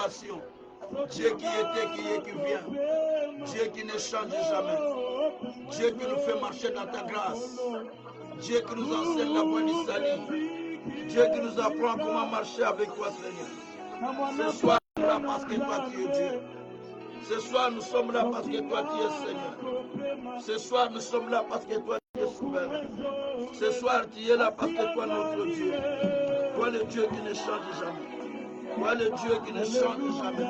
compassion. Dieu qui était, qui est, qui vient. Dieu qui ne change jamais. Dieu qui nous fait marcher dans ta grâce. Dieu qui nous enseigne la voie du salut. Dieu qui nous apprend comment marcher avec toi, Seigneur. Ce soir, nous sommes là parce que toi, tu es Dieu. Ce soir, nous sommes là parce que toi, tu es Seigneur. Ce soir, nous sommes là parce que toi, tu es souverain. Ce soir, tu es là parce que toi, notre Dieu. Toi, le Dieu qui ne change jamais. Toi, le Dieu qui ne change jamais.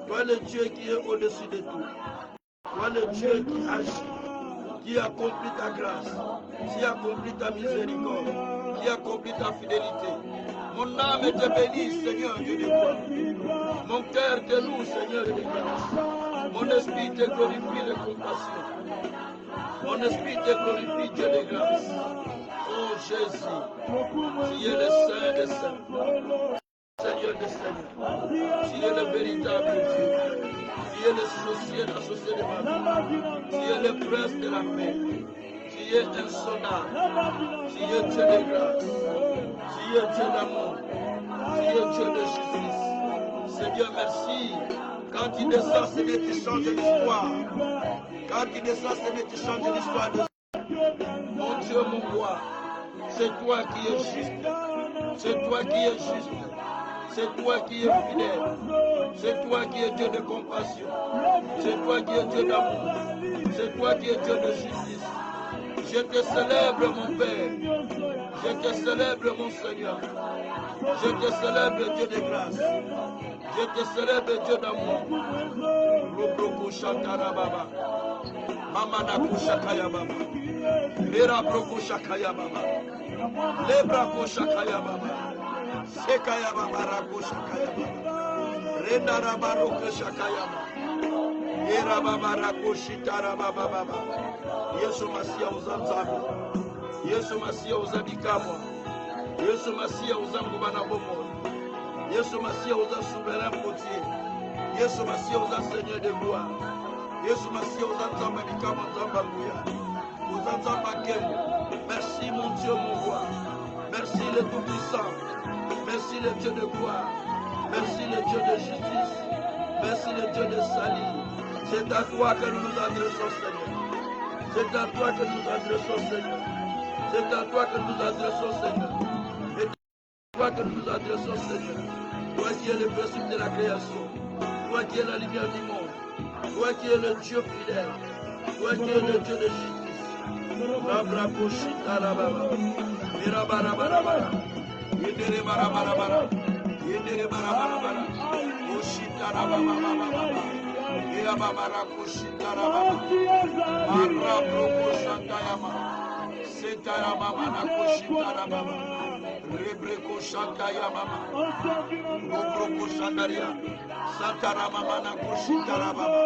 Toi, le Dieu qui est au-dessus de tout. Toi, le Dieu qui agit, qui accomplit ta grâce, qui accomplit ta miséricorde, qui accomplit ta fidélité. Mon âme te bénit, Seigneur Dieu de gloire. Mon cœur te loue, Seigneur de grâce. Mon esprit te glorifie de compassion. Mon esprit te glorifie, Dieu de grâce. Oh Jésus, tu es le Saint des Saints, Seigneur des Seigneurs. Tu es le véritable Dieu. Tu es le associé de ma vie. Tu es le prince de la paix. Tu es insondable. Tu es Dieu de grâce. Tu es Dieu d'amour. Tu es Dieu de justice. Seigneur, merci. Quand tu descends, Seigneur, tu changes l'histoire. Quand tu descends, Seigneur, tu changes l'histoire de mon Dieu, mon roi. C'est toi qui es juste. C'est toi qui es juste. C'est toi qui es fidèle. C'est toi qui es Dieu de compassion. C'est toi qui es Dieu d'amour. C'est toi qui es Dieu de justice. Je te célèbre, mon Père. Je te célèbre, mon Seigneur. Je te célèbre, Dieu de grâce. Je te célèbre, Dieu d'amour. Robroko Shantara Baba. Mamana Kushakaya Baba. Mera Broko Shakaya Baba. Lebra Koshakaya Baba. Sekaya Baba Rako Shakaya Baba. Renda Rabaroko Shakaya Baba. Era Baba Rako Shitara Baba Baba. Yesu Masia Uzamzabi. Yesu Masia Uzabikamwa. Yesu Masia Uzamgubana Bomo. Yesu Masia Uza souverain potier. Yesu Masia Uza Seigneur de gloire. Yesu Masia Uza Zambabikama Zambabuya. Uza Zambakemo. Merci mon Dieu, mon roi. Merci le Tout-Puissant. Merci le Dieu de gloire. Merci le Dieu de justice. Merci le Dieu de salut. C'est à toi que nous nous adressons, Seigneur. C'est à toi que nous nous adressons, Seigneur. C'est à toi que nous nous adressons, Seigneur. C'est à toi que nous nous adressons, Seigneur. Toi qui es le principe de la création. Toi qui es la lumière du monde. Toi qui es le Dieu fidèle. Toi qui es le Dieu de justice. Yendere bara bara bara, yendere bara bara bara, Oshitara baba baba baba, Ea baba rakoshitara baba, Marra broko shantayama, Setara mama rakoshitara baba, Rebreko shantayama mama, Robroko shantaria, Santara mama rakoshitara baba.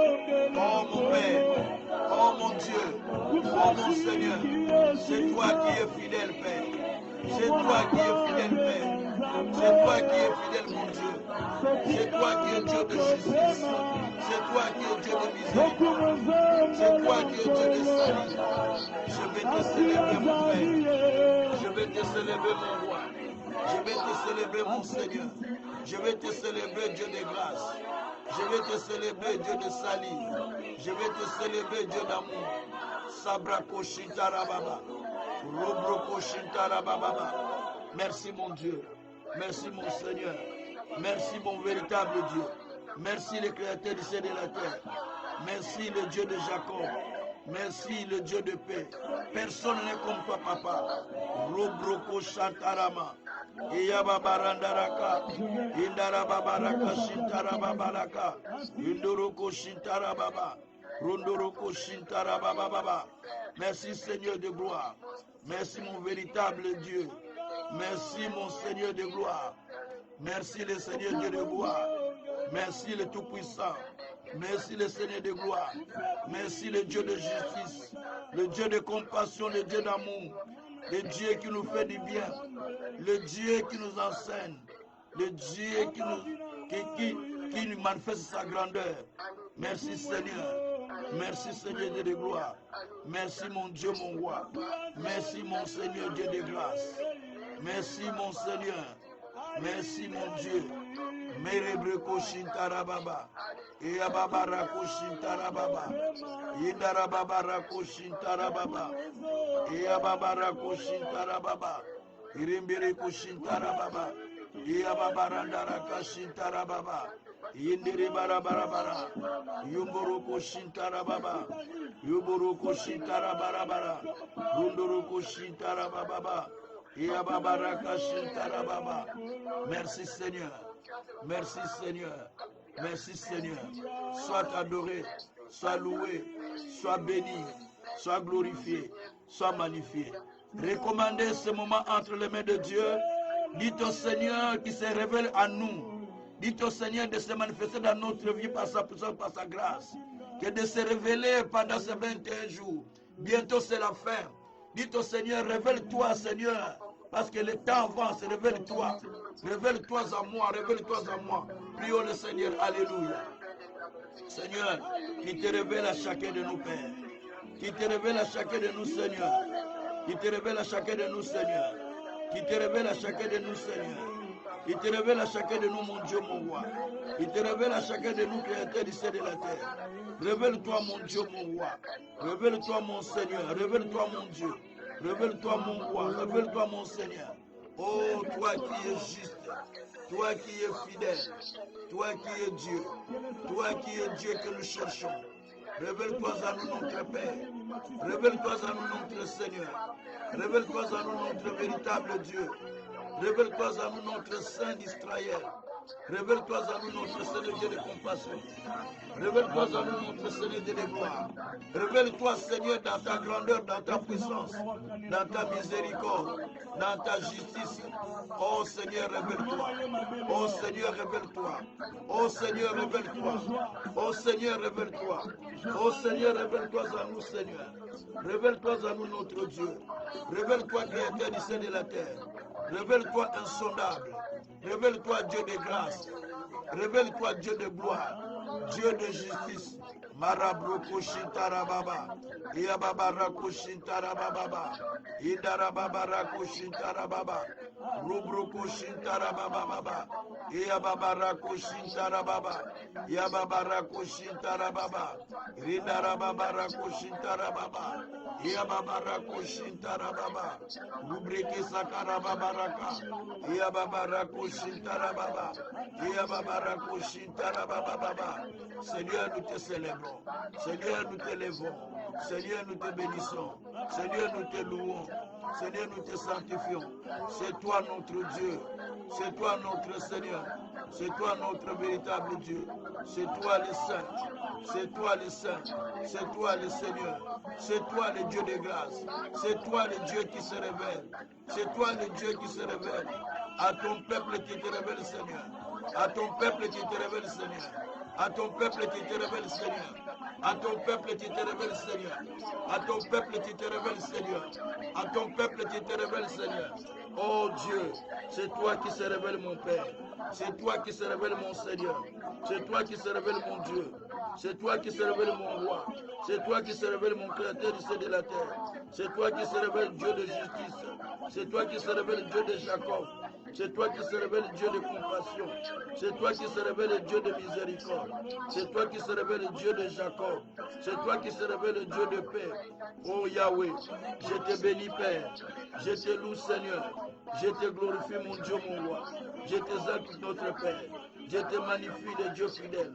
Oh mon Père, oh mon Dieu, oh mon Seigneur, c'est toi qui es fidèle Père. C'est toi qui es fidèle, Père. C'est toi qui es fidèle, mon Dieu. C'est toi qui es Dieu de justice. C'est toi qui es Dieu de miséricorde. C'est toi qui es Dieu de salut. Je vais te célébrer, mon Père. Je vais te célébrer, mon roi. Je vais te célébrer, mon Seigneur. Je vais te célébrer, Dieu de grâce. Je vais te célébrer, Dieu de salut. Je vais te célébrer, Dieu d'amour. Sabrako Shintara Baba. Merci mon Dieu, merci mon Seigneur, merci mon véritable Dieu, merci le Créateur du ciel et de la terre, merci le Dieu de Jacob, merci le Dieu de paix. Personne n'est comme toi, Papa. Robroko Shantarama, Iyababarandaraka, Indarababaraka Shintarababaraka, Indoroko Shintarababa. Rondoroko Shintara Baba Baba. Merci Seigneur de gloire. Merci mon véritable Dieu. Merci mon Seigneur de gloire. Merci le Seigneur Dieu de gloire. Merci le Tout-Puissant. Merci le Seigneur de gloire. Merci le Dieu de justice. Le Dieu de compassion, le Dieu d'amour. Le Dieu qui nous fait du bien. Le Dieu qui nous enseigne. Le Dieu qui nous manifeste sa grandeur. Merci Seigneur. Merci Seigneur Dieu de gloire. Merci mon Dieu, mon roi. Merci mon Seigneur Dieu de grâce. Merci mon Seigneur. Merci mon Dieu. Merebreko Shintarababa. Eababarako Shintarababa. Indarababa Shintarababa. Eababarako Shintarababa. Irimbireko Shintarababa. Eababarandaraka Shintarababa. Indiri Barabarabara. Yumburuko Shintarababa. Yuburuko Shintarabarabara. Runduruko Shintarababa. Eababaraka Shintarababa. Merci Seigneur. Merci Seigneur. Merci Seigneur. Sois adoré, sois loué, sois béni, sois glorifié, sois magnifié. Recommandez ce moment entre les mains de Dieu. Dites au Seigneur qui se révèle à nous. Dites au Seigneur de se manifester dans notre vie par sa puissance, par sa grâce. Que de se révéler pendant ces 21 jours. Bientôt c'est la fin. Dites au Seigneur, révèle-toi Seigneur. Parce que le temps avance, révèle-toi. Révèle-toi à moi, révèle-toi à moi. Prions le Seigneur, alléluia. Seigneur, qui te révèle à chacun de nous, Père. Qui te révèle à chacun de nous, Seigneur. Qui te révèle à chacun de nous, Seigneur. Qui te révèle à chacun de nous, Seigneur. Qui te révèle à chacun de nous, mon Dieu, mon roi. Qui te révèle à chacun de nous, créateurs du ciel et de la terre. Révèle-toi, mon Dieu, mon roi. Révèle-toi, mon Seigneur. Révèle-toi, mon Dieu. Révèle-toi, mon roi. Révèle-toi, mon Seigneur. Oh, toi qui es juste. Toi qui es fidèle. Toi qui es Dieu. Toi qui es Dieu que nous cherchons. Révèle-toi à nous, notre Père. Révèle-toi à nous, notre Seigneur. Révèle-toi à nous, notre véritable Dieu. Révèle-toi à nous, notre Saint d'Israël. Révèle-toi à nous, notre Seigneur Dieu de compassion. Révèle-toi à nous, notre Seigneur Dieu de gloire. Révèle-toi, Seigneur, dans ta grandeur, dans ta puissance, dans ta miséricorde, dans ta justice. Oh Seigneur, révèle-toi. Oh Seigneur, révèle-toi. Oh Seigneur, révèle-toi. Oh Seigneur, révèle-toi. Oh Seigneur, révèle-toi à nous, Seigneur. Révèle-toi à nous, notre Dieu. Révèle-toi, Créateur du ciel et de la terre. Révèle-toi insondable. Révèle-toi, Dieu de grâce. Révèle-toi, Dieu de gloire. Dieu de justice. Marabroko Shintarababa. Iababarako Shintarababa. Idarababarako Shintarababa. Rubroko Shintarababa. Iababarako Shintarababa. Iababarako Shintarababa. Ridarababarako Shintarababa. Iababarako Shintarababa. Rubreke Sakarababaraka. Iababarako Shintarababa. Iababarako Shintarababa. Seigneur, nous te célébrons. Seigneur, nous te levons. Seigneur, nous te bénissons. Seigneur, nous te louons. Seigneur, nous te sanctifions. C'est toi notre Dieu. C'est toi notre Seigneur. C'est toi notre véritable Dieu. C'est toi le Saint. C'est toi le Saint. C'est toi le Seigneur. C'est toi le Dieu de grâce. C'est toi le Dieu qui se révèle. C'est toi le Dieu qui se révèle. À ton peuple qui te révèle, Seigneur. À ton peuple qui te révèle, Seigneur. À ton peuple qui te révèle, Seigneur. À ton peuple qui te révèle, Seigneur. À ton peuple qui te révèle, Seigneur. À ton peuple qui te révèle, Seigneur. Oh Dieu, c'est toi qui se révèle, mon Père. C'est toi qui se révèle, mon Seigneur. C'est toi qui se révèle, mon Dieu. C'est toi qui se révèle, mon roi. C'est toi qui se révèle, mon créateur du ciel et de la terre. C'est toi qui se révèle, Dieu de justice. C'est toi qui se révèle, Dieu de Jacob. C'est toi qui se révèle, Dieu de compassion. C'est toi qui se révèle, Dieu de miséricorde. C'est toi qui se révèle, Dieu de Jacob. C'est toi qui se révèle, Dieu de paix. Oh Yahweh, je te bénis, Père. Je te loue, Seigneur. Je te glorifie, mon Dieu, mon roi. Je t'exalte, notre Père. Je te magnifie, le Dieu fidèle.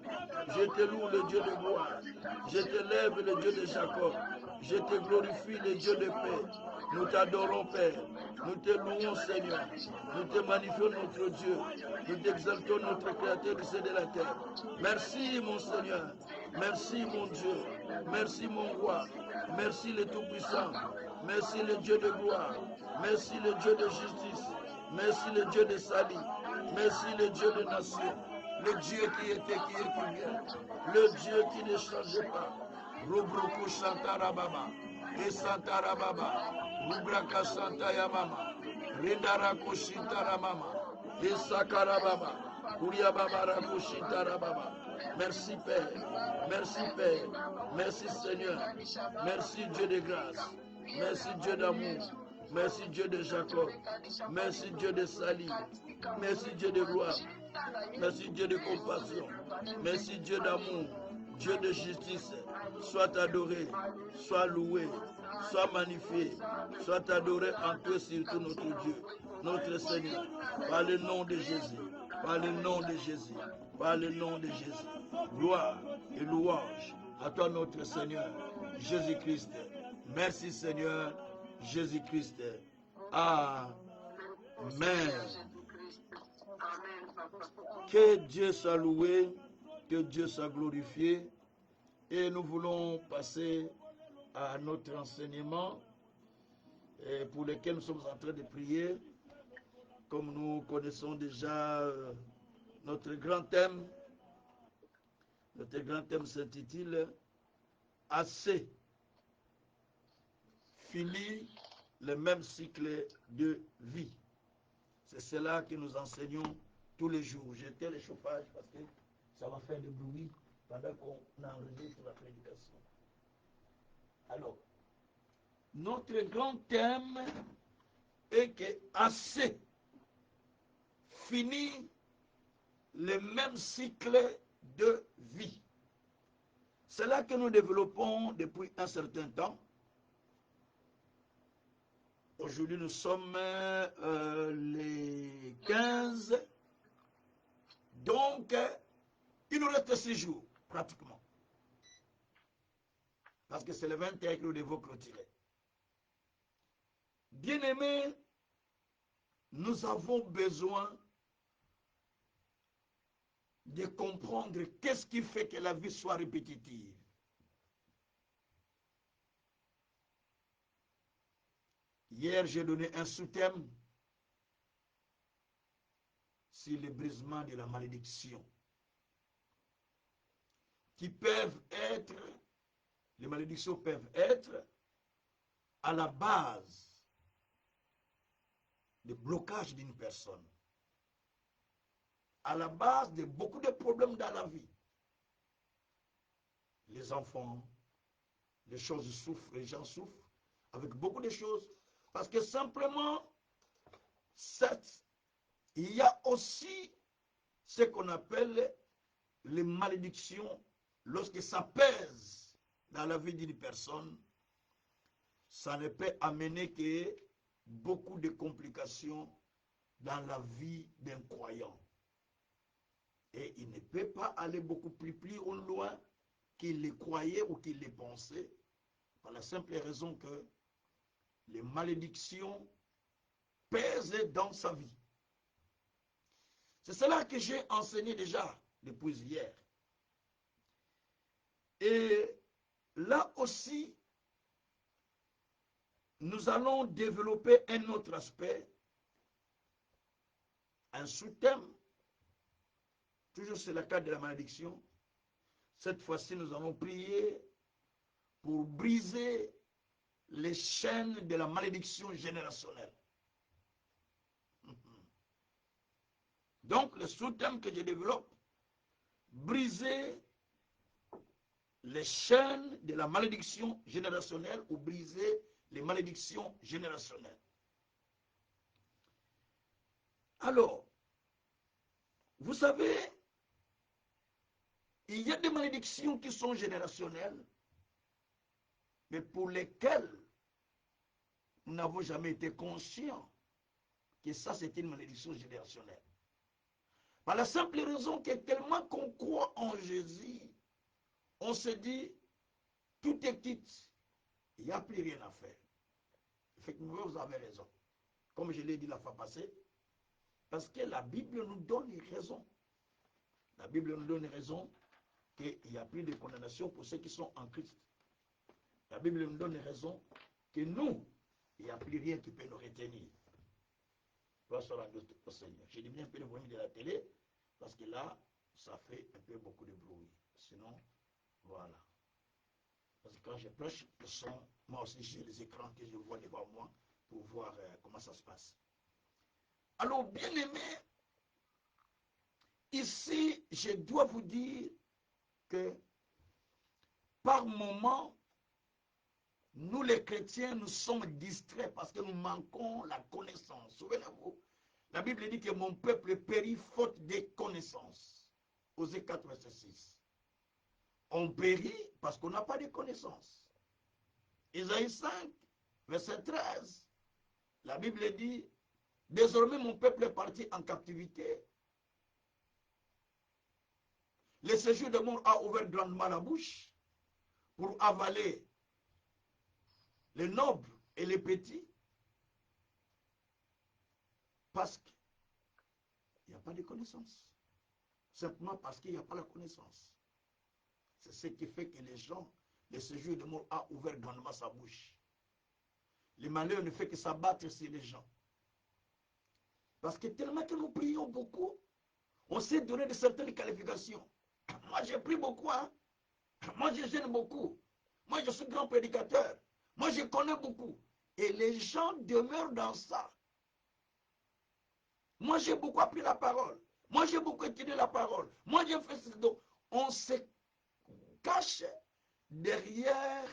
Je te loue, le Dieu de gloire. Je te lève, le Dieu de Jacob. Je te glorifie, le Dieu de paix. Nous t'adorons, Père. Nous te louons, Seigneur. Nous te magnifions, notre Dieu. Nous t'exaltons, notre Créateur du ciel et de la terre. Merci, mon Seigneur. Merci, mon Dieu. Merci, mon roi. Merci, le Tout-Puissant. Merci, le Dieu de gloire. Merci, le Dieu de justice. Merci, le Dieu de salut. Merci, le Dieu de nation. Le Dieu qui était, qui est, qui vient. Le Dieu qui ne change pas. Rubroko Shantarababa. Et Santarababa. Rubraka Santayamama. Rindarako Shintaramama. Et Sakarababa. Kuriababarako Shintarababa. Merci Père. Merci Père. Merci Seigneur. Merci Dieu de grâce. Merci Dieu d'amour. Merci Dieu de Jacob. Merci Dieu de salut. Merci Dieu de gloire. Merci Dieu de compassion. Merci Dieu d'amour. Dieu de justice. Sois adoré, sois loué, sois magnifié, sois adoré en toi surtout notre Dieu, notre Seigneur. Par le nom de Jésus. Par le nom de Jésus. Par le nom de Jésus. Gloire et louange à toi notre Seigneur, Jésus-Christ. Merci Seigneur, Jésus-Christ. Amen. Que Dieu soit loué, que Dieu soit glorifié. Et nous voulons passer à notre enseignement pour lequel nous sommes en train de prier. Comme nous connaissons déjà notre grand thème s'intitule « Assez, fini le même cycle de vie ». C'est cela que nous enseignons tous les jours. J'éteins le chauffage parce que ça va faire du bruit pendant qu'on enregistre la prédication. Alors, notre grand thème est que assez finit le même cycle de vie. C'est là que nous développons depuis un certain temps. Aujourd'hui, nous sommes les 15. Donc, il nous reste 6 jours, pratiquement. Parce que c'est le 21 que nous devons clôturer. Bien-aimés, nous avons besoin de comprendre qu'est-ce qui fait que la vie soit répétitive. Hier, j'ai donné un sous-thème sur le brisement de la malédiction, qui peuvent être, les malédictions peuvent être à la base du blocage d'une personne, à la base de beaucoup de problèmes dans la vie. Les enfants, les choses souffrent, les gens souffrent avec beaucoup de choses, parce que simplement, il y a aussi ce qu'on appelle les malédictions. Lorsque ça pèse dans la vie d'une personne, ça ne peut amener que beaucoup de complications dans la vie d'un croyant. Et il ne peut pas aller beaucoup plus loin qu'il le croyait ou qu'il le pensait, par la simple raison que les malédictions pèsent dans sa vie. C'est cela que j'ai enseigné déjà depuis hier. Et là aussi, nous allons développer un autre aspect, un sous-thème. Toujours c'est le cas de la malédiction. Cette fois-ci, nous allons prier pour briser les chaînes de la malédiction générationnelle. Donc, le sous-thème que je développe, briser les chaînes de la malédiction générationnelle ou briser les malédictions générationnelles. Alors, vous savez, il y a des malédictions qui sont générationnelles, mais pour lesquelles nous n'avons jamais été conscients que ça, c'est une malédiction générationnelle. Par la simple raison que tellement qu'on croit en Jésus, on se dit, tout est quitte, il n'y a plus rien à faire. Effectivement, vous avez raison. Comme je l'ai dit la fois passée, parce que la Bible nous donne raison. La Bible nous donne raison qu'il n'y a plus de condamnation pour ceux qui sont en Christ. La Bible nous donne raison que nous, il n'y a plus rien qui peut nous retenir. Au Seigneur. J'ai diminué un peu le volume de la télé parce que là, ça fait un peu beaucoup de bruit. Sinon, voilà. Parce que quand je prêche, le son, moi aussi j'ai les écrans que je vois devant moi pour voir comment ça se passe. Alors, bien aimé, ici, je dois vous dire que par moment, nous les chrétiens, nous sommes distraits parce que nous manquons la connaissance. Souvenez-vous, La Bible dit que mon peuple périt faute de connaissances. Osée 4, verset 6. On périt parce qu'on n'a pas de connaissances. Isaïe 5, verset 13. La Bible dit, désormais mon peuple est parti en captivité. Le séjour de mort a ouvert grandement la bouche pour avaler les nobles et les petits. Parce qu'il n'y a pas de connaissance. Simplement parce qu'il n'y a pas la connaissance. C'est ce qui fait que les gens, le séjour de mort a ouvert grandement sa bouche. Le malheur ne fait que s'abattre sur les gens. Parce que tellement que nous prions beaucoup, on s'est donné de certaines qualifications. Moi, j'ai pris beaucoup. Hein? Moi, je gêne beaucoup. Moi, je suis grand prédicateur. Moi, je connais beaucoup. Et les gens demeurent dans ça. Moi, j'ai beaucoup appris la parole. Moi, j'ai beaucoup étudié la parole. Moi, j'ai fait ce donc on se cache derrière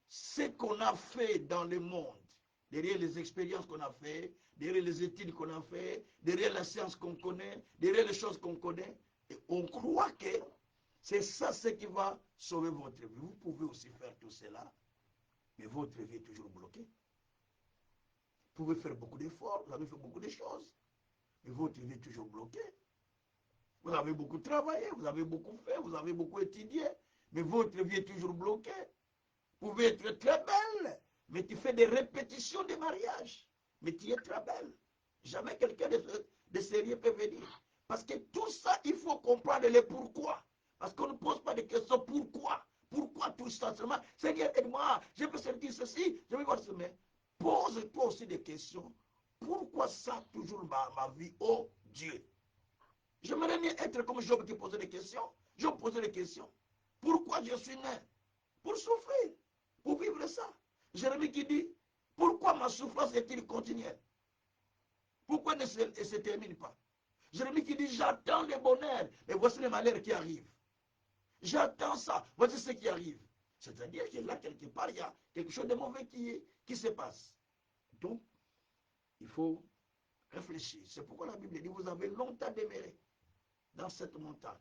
ce qu'on a fait dans le monde, derrière les expériences qu'on a fait, derrière les études qu'on a fait, derrière la science qu'on connaît, derrière les choses qu'on connaît. Et on croit que c'est ça ce qui va sauver votre vie. Vous pouvez aussi faire tout cela, mais votre vie est toujours bloquée. Vous pouvez faire beaucoup d'efforts, vous avez fait beaucoup de choses, mais votre vie est toujours bloquée. Vous avez beaucoup travaillé, vous avez beaucoup fait, vous avez beaucoup étudié, mais votre vie est toujours bloquée. Vous pouvez être très belle, mais tu fais des répétitions de mariage, mais tu es très belle. Jamais quelqu'un de sérieux peut venir. Parce que tout ça, il faut comprendre le pourquoi. Parce qu'on ne pose pas de questions pourquoi. Pourquoi tout ça seulement? Seigneur, aide-moi, je peux sentir ceci, je vais voir ceci. Mais pose-toi aussi des questions. Pourquoi ça toujours ma vie? Oh Dieu. J'aimerais bien être comme Job qui posait des questions. Job posait des questions. Pourquoi je suis né? Pour souffrir, pour vivre ça. Jérémie qui dit, pourquoi ma souffrance est-il continuelle? Pourquoi ne se termine pas? Jérémie qui dit, j'attends le bonheur, et voici les malheurs qui arrivent. J'attends ça, voici ce qui arrive. C'est-à-dire que là, quelque part, il y a quelque chose de mauvais qui se passe. Donc, il faut réfléchir. C'est pourquoi la Bible dit, vous avez longtemps demeuré dans cette montagne.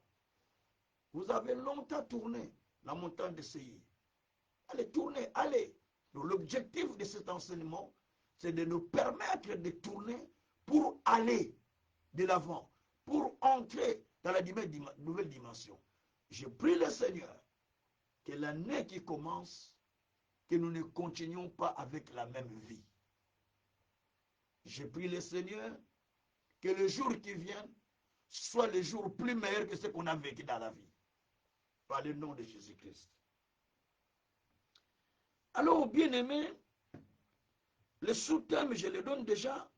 Vous avez longtemps tourné la montagne de Séir. Allez, tournez, allez. L'objectif de cet enseignement, c'est de nous permettre de tourner pour aller de l'avant, pour entrer dans la nouvelle dimension. Je prie le Seigneur que l'année qui commence, que nous ne continuions pas avec la même vie. Je prie le Seigneur que le jour qui vient soit le jour plus meilleur que ce qu'on a vécu dans la vie. Par le nom de Jésus-Christ. Alors, bien-aimés, le sous-thème, je le donne déjà,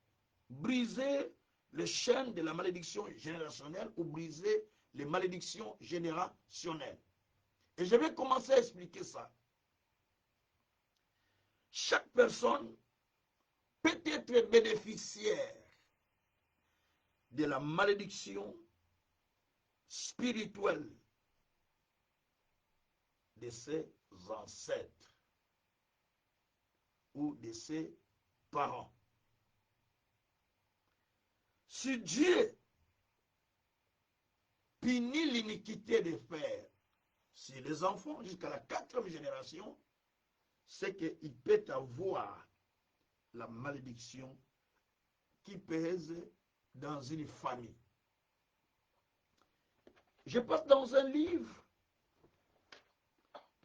briser les chaînes de la malédiction générationnelle ou briser les malédictions générationnelles. Et je vais commencer à expliquer ça. Chaque personne peut être bénéficiaire de la malédiction spirituelle de ses ancêtres ou de ses parents. Si Dieu punit l'iniquité des pères sur les enfants jusqu'à la 4e génération, c'est qu'il peut avoir la malédiction qui pèse dans une famille. Je passe dans un livre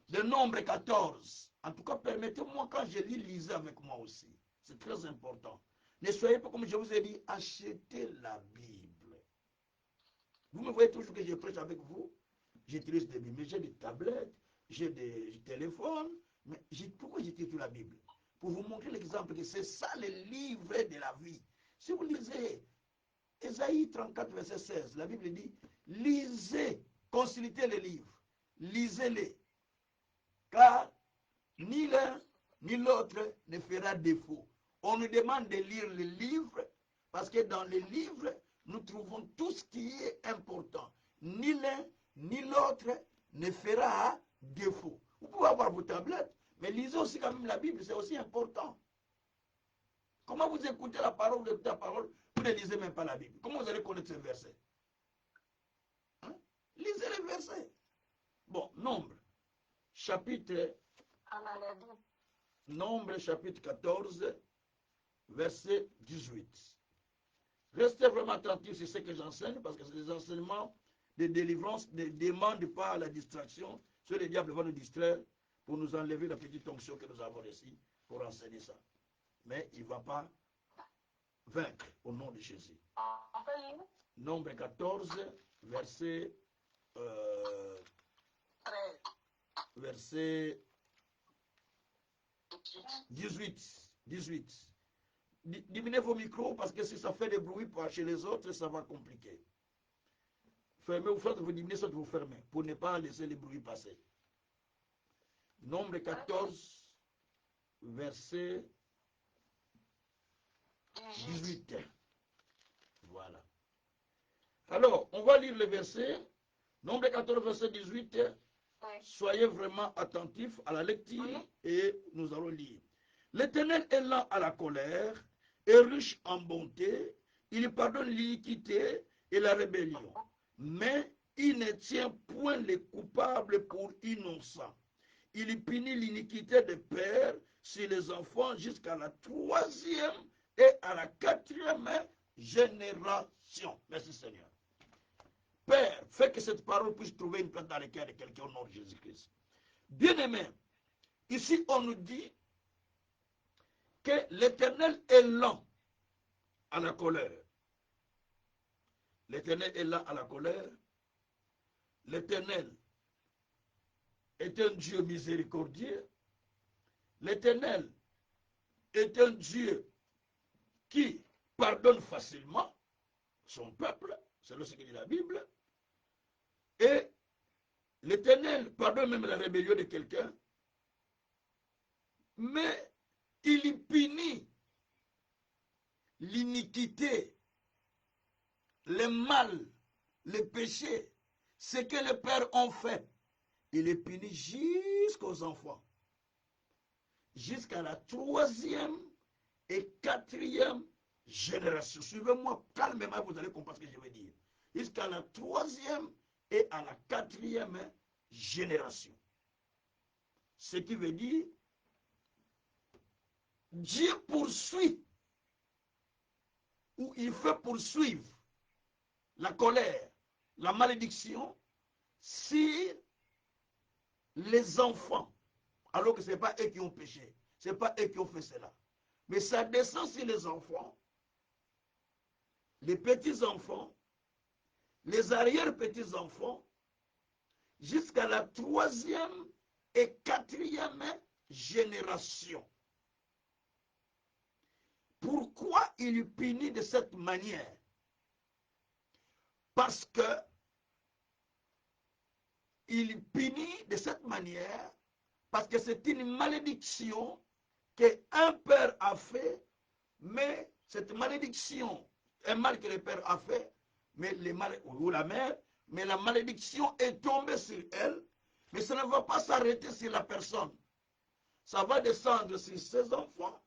de Nombre 14. En tout cas, permettez-moi, quand je lis, lisez avec moi aussi. C'est très important. Ne soyez pas, comme je vous ai dit, achetez la Bible. Vous me voyez toujours que je prêche avec vous. J'utilise des Bibles, mais j'ai des tablettes, j'ai des téléphones. Mais pourquoi j'utilise la Bible? Pour vous montrer l'exemple que c'est ça le livre de la vie. Si vous lisez Ésaïe 34, verset 16, la Bible dit, lisez, consultez les livres, lisez-les. Car ni l'un ni l'autre ne fera défaut. On nous demande de lire les livres parce que dans les livres, nous trouvons tout ce qui est important. Ni l'un ni l'autre ne fera défaut. Vous pouvez avoir vos tablettes, mais lisez aussi quand même la Bible, c'est aussi important. Comment vous écoutez la parole, vous écoutez la parole, vous ne lisez même pas la Bible. Comment vous allez connaître ces versets? Hein? Lisez les versets. Bon, Nombre chapitre 14, verset 18. Restez vraiment attentifs sur ce que j'enseigne, parce que c'est des enseignements de délivrance, ne demandent pas la distraction. Ce le diable va nous distraire pour nous enlever la petite onction que nous avons ici pour enseigner ça. Mais il ne va pas vaincre au nom de Jésus. Nombre 14, verset 18. Diminuez vos micros parce que si ça fait des bruits chez les autres, ça va compliquer. Fermez ou faites vous diminuer, soit vous fermez pour ne pas laisser les bruits passer. Nombre 14, verset 18. Voilà. Alors, on va lire le verset. Nombre 14, verset 18. Soyez vraiment attentifs à la lecture et nous allons lire. L'Éternel est lent à la colère et riche en bonté. Il pardonne l'iniquité et la rébellion. Mais il ne tient point les coupables pour innocents. Il punit l'iniquité des pères sur les enfants jusqu'à la 3e et à la 4e génération. Merci Seigneur. Père, fais que cette parole puisse trouver une place dans le cœur de quelqu'un au nom de Jésus-Christ. Bien-aimé, ici on nous dit que l'Éternel est lent à la colère. L'Éternel est lent à la colère. L'Éternel est un Dieu miséricordieux. L'Éternel est un Dieu qui pardonne facilement son peuple, c'est ce que dit la Bible. Et l'Éternel pardonne même la rébellion de quelqu'un, mais il punit l'iniquité, le mal, le péché, ce que les pères ont fait. Il est puni jusqu'aux enfants, jusqu'à la 3e et 4e génération. Suivez-moi calmement, vous allez comprendre ce que je veux dire. Jusqu'à la 3e et à la 4e génération. Ce qui veut dire, Dieu poursuit, ou il fait poursuivre la colère, la malédiction sur les enfants, alors que ce n'est pas eux qui ont péché, ce n'est pas eux qui ont fait cela. Mais ça descend sur les enfants, les petits-enfants, les arrière-petits-enfants, jusqu'à la 3e et 4e génération. Pourquoi il punit de cette manière? Parce que il punit de cette manière parce que c'est une malédiction qu'un père a fait, mais cette malédiction, un mal que le père a fait, mais ou la mère, mais la malédiction est tombée sur elle, mais ça ne va pas s'arrêter sur la personne. Ça va descendre sur ses enfants,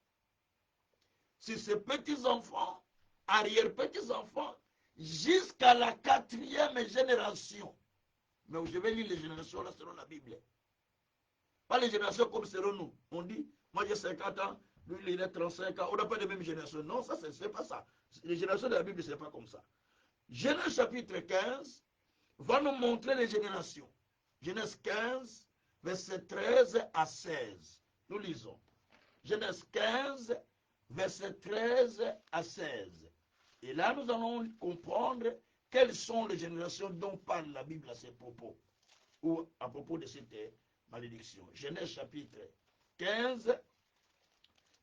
sur ses petits-enfants, arrière-petits-enfants, jusqu'à la 4e génération. Mais je vais lire les générations là selon la Bible. Pas les générations comme selon nous. On dit, moi j'ai 50 ans, lui il a 35 ans, on n'a pas de même génération. Non, ça c'est pas ça. Les générations de la Bible, c'est pas comme ça. Genèse chapitre 15 va nous montrer les générations. Genèse 15, verset 13 à 16. Nous lisons. Genèse 15, verset 13 à 16. Et là, nous allons comprendre quelles sont les générations dont parle la Bible à ces propos, ou à propos de cette malédiction. Genèse chapitre 15,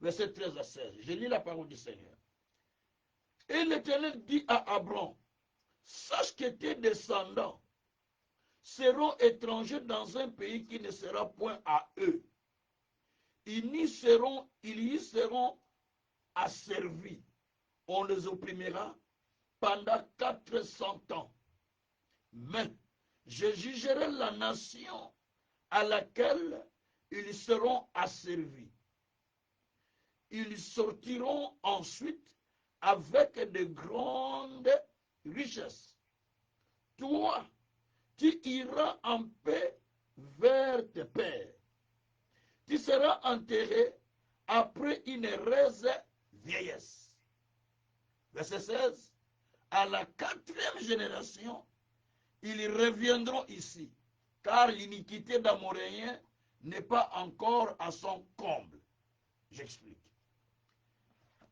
verset 13 à 16. Je lis la parole du Seigneur. Et l'Éternel dit à Abraham, sache que tes descendants seront étrangers dans un pays qui ne sera point à eux. Ils y seront asservis. On les opprimera pendant 400 ans. Mais je jugerai la nation à laquelle ils seront asservis. Ils sortiront ensuite avec de grandes richesses. Toi, tu iras en paix vers tes pères. Tu seras enterré après une heureuse vieillesse. Verset 16. À la 4e génération, ils reviendront ici, car l'iniquité d'Amoréen n'est pas encore à son comble. J'explique.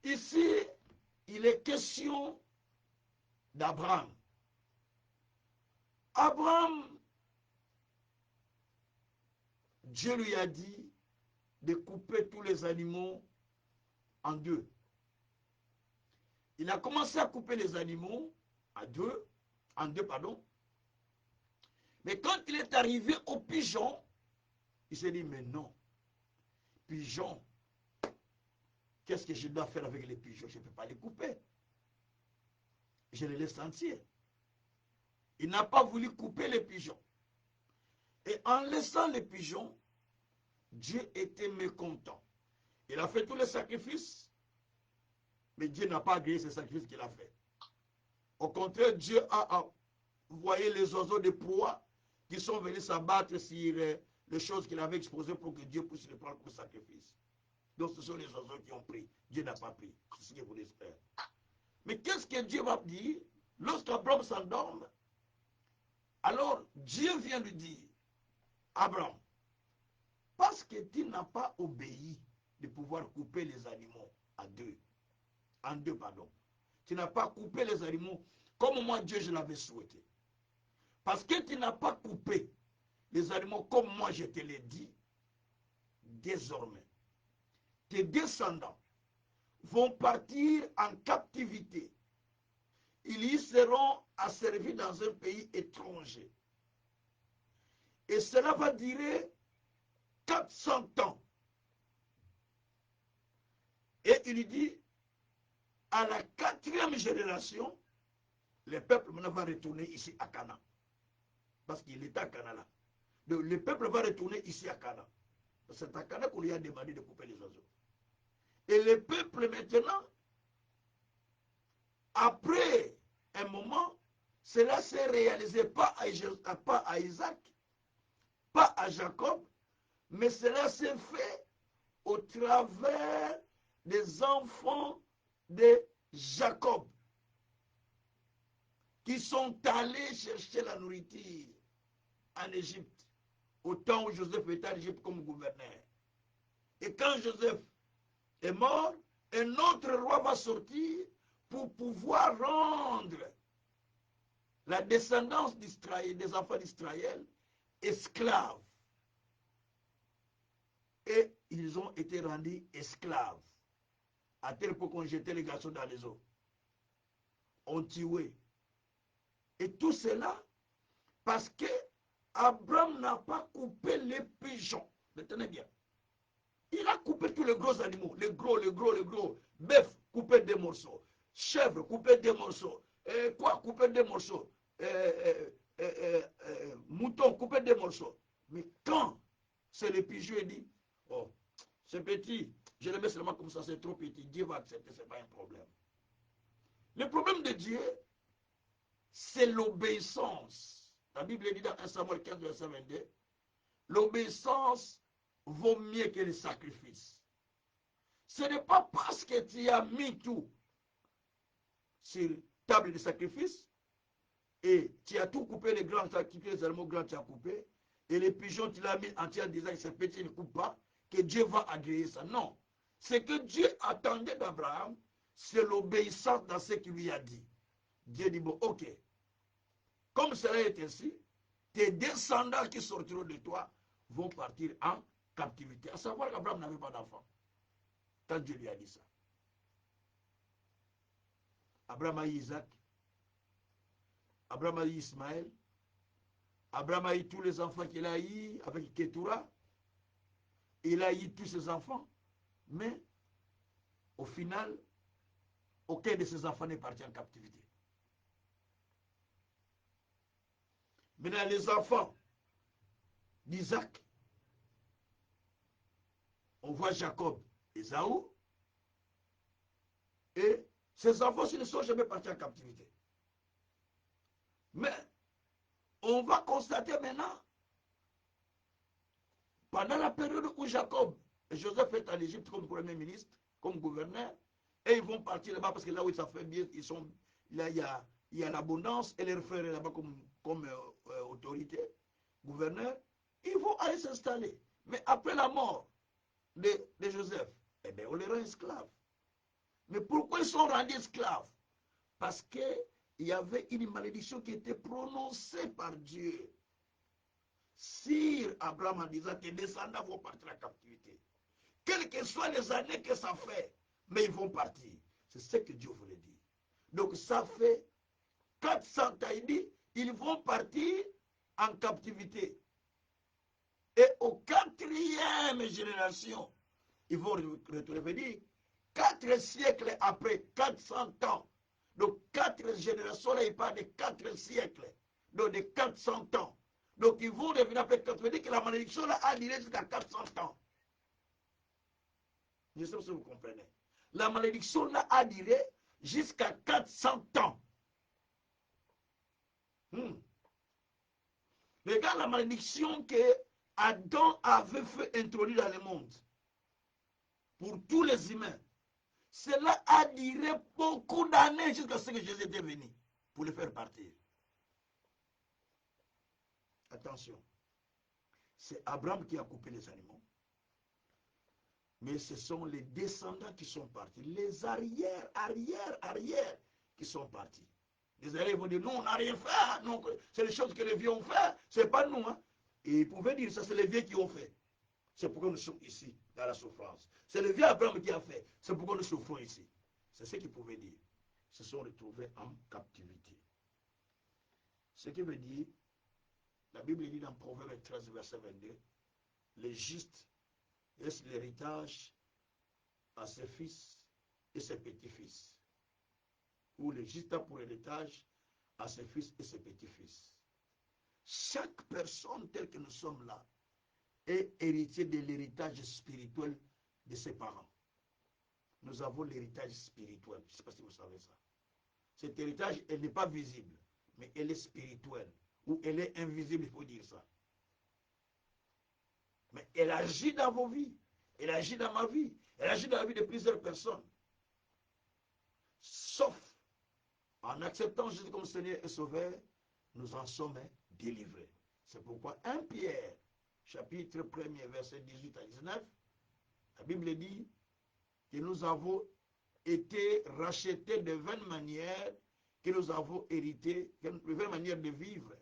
Ici, il est question d'Abraham. Abraham, Dieu lui a dit de couper tous les animaux en deux. Il a commencé à couper les animaux en deux, pardon. Mais quand il est arrivé au pigeon, il s'est dit, mais non, pigeon, qu'est-ce que je dois faire avec les pigeons? Je ne peux pas les couper. Je les laisse entiers. Il n'a pas voulu couper les pigeons. Et en laissant les pigeons, Dieu était mécontent. Il a fait tous les sacrifices, mais Dieu n'a pas agréé ces sacrifices qu'il a fait. Au contraire, Dieu a envoyé les oiseaux de proie qui sont venus s'abattre sur les choses qu'il avait exposées pour que Dieu puisse les prendre comme sacrifice. Donc ce sont les oiseaux qui ont pris. Dieu n'a pas pris. C'est ce que vous espérez. Mais qu'est-ce que Dieu va dire lorsqu'Abraham s'endorme? Alors Dieu vient lui dire, Abraham, parce que tu n'as pas obéi de pouvoir couper les animaux en deux, pardon. Tu n'as pas coupé les animaux comme moi Dieu je l'avais souhaité. Parce que tu n'as pas coupé les animaux comme moi je te l'ai dit, désormais, tes descendants vont partir en captivité. Ils y seront asservis dans un pays étranger. Et cela va durer 400 ans. Et il dit, à la 4e génération, le peuple maintenant va retourner ici à Canaan. Parce qu'il est à Canaan là. Donc, le peuple va retourner ici à Canaan. C'est à Canaan qu'on lui a demandé de couper les oiseaux. Et le peuple maintenant, après un moment, cela s'est réalisé pas à Isaac, pas à Jacob, mais cela s'est fait au travers des enfants de Jacob qui sont allés chercher la nourriture en Égypte, au temps où Joseph était en Égypte comme gouverneur. Et quand Joseph est mort, un autre roi va sortir pour pouvoir rendre la descendance d'Israël, des enfants d'Israël, esclaves. Et ils ont été rendus esclaves. À tel point qu'on jetait les garçons dans les eaux. On tuait. Et tout cela parce que Abraham n'a pas coupé les pigeons. Retenez bien. Il a coupé tous les gros animaux. Les gros. Bœuf, coupé des morceaux. Chèvre, coupé des morceaux. Coupé des morceaux. Mouton, coupé des morceaux. Mais quand c'est le pigeon, il dit, oh, c'est petit, je le mets seulement comme ça, c'est trop petit. Dieu va accepter, ce n'est pas un problème. Le problème de Dieu, c'est l'obéissance. La Bible dit dans 1 Samuel 15, verset 22, l'obéissance vaut mieux que le sacrifice. Ce n'est pas parce que tu as mis tout sur table de sacrifice et tu as tout coupé, les grands, tu as coupé les animaux grands, tu as coupé, et les pigeons, tu l'as mis entier en disant que c'est petit, il ne coupe pas, que Dieu va agréer ça. Non. Ce que Dieu attendait d'Abraham, c'est l'obéissance dans ce qu'il lui a dit. Dieu dit, bon, ok, comme cela est ainsi, tes descendants qui sortiront de toi vont partir en captivité. À savoir qu'Abraham n'avait pas d'enfant quand Dieu lui a dit ça. Abraham a eu Isaac, Abraham a eu Ismaël, Abraham a eu tous les enfants qu'il a eu avec Ketura. Il a eu tous ses enfants, mais au final, aucun de ses enfants n'est parti en captivité. Maintenant, les enfants d'Isaac, on voit Jacob, Ésaü, et Ces enfants, s'ils ne sont jamais partis en captivité. Mais on va constater maintenant, pendant la période où Jacob et Joseph est en Égypte comme premier ministre, comme gouverneur, et ils vont partir là-bas parce que là où ça fait bien, ils sont, là il y a l'abondance, et leurs frères là-bas comme autorité, gouverneur, ils vont aller s'installer. Mais après la mort de Joseph, eh bien, on les rend esclaves. Mais pourquoi ils sont rendus esclaves? Parce qu'il y avait une malédiction qui était prononcée par Dieu sur Abraham en disant tes descendants vont partir en captivité. Quelles que soient les années que ça fait, mais ils vont partir. C'est ce que Dieu voulait dire. Donc ça fait 400 ans, il dit, ils vont partir en captivité. Et au 4e génération, ils vont revenir 4 siècles après, 400 ans. Donc 4 générations, là, il parle de 4 siècles. Donc de 400 ans. Donc ils vont revenir après 4. Ça veut dire que la malédiction là a duré jusqu'à 400 ans. Je sais pas si vous comprenez. La malédiction là a duré jusqu'à 400 ans. Regarde la malédiction que Adam avait fait introduire dans le monde. Pour tous les humains. Cela a duré beaucoup d'années jusqu'à ce que Jésus était venu pour les faire partir. Attention. C'est Abraham qui a coupé les animaux. Mais ce sont les descendants qui sont partis. Les arrières qui sont partis. Les arrières vont dire, non, on n'a rien fait. C'est les choses que les vieux ont fait. Ce n'est pas nous. Hein. Et ils pouvaient dire, ça c'est les vieux qui ont fait. C'est pourquoi nous sommes ici, dans la souffrance. C'est le vieux Abraham qui a fait. C'est pourquoi nous souffrons ici. C'est ce qu'ils pouvaient dire. Ils se sont retrouvés en captivité. Ce qui veut dire, la Bible dit dans Proverbe 13, verset 22, les justes laissent l'héritage à ses fils et ses petits-fils. Ou le juste a pour héritage à ses fils et ses petits-fils. Chaque personne telle que nous sommes là est héritier de l'héritage spirituel de ses parents. Nous avons l'héritage spirituel. Je ne sais pas si vous savez ça. Cet héritage, elle n'est pas visible, mais elle est spirituelle. Ou elle est invisible, il faut dire ça. Mais elle agit dans vos vies. Elle agit dans ma vie. Elle agit dans la vie de plusieurs personnes. Sauf en acceptant Jésus comme Seigneur et Sauveur, nous en sommes délivrés. C'est pourquoi 1 Pierre, chapitre 1er, verset 18 à 19, la Bible dit que nous avons été rachetés de 20 manières que nous avons hérité, de 20 manières de vivre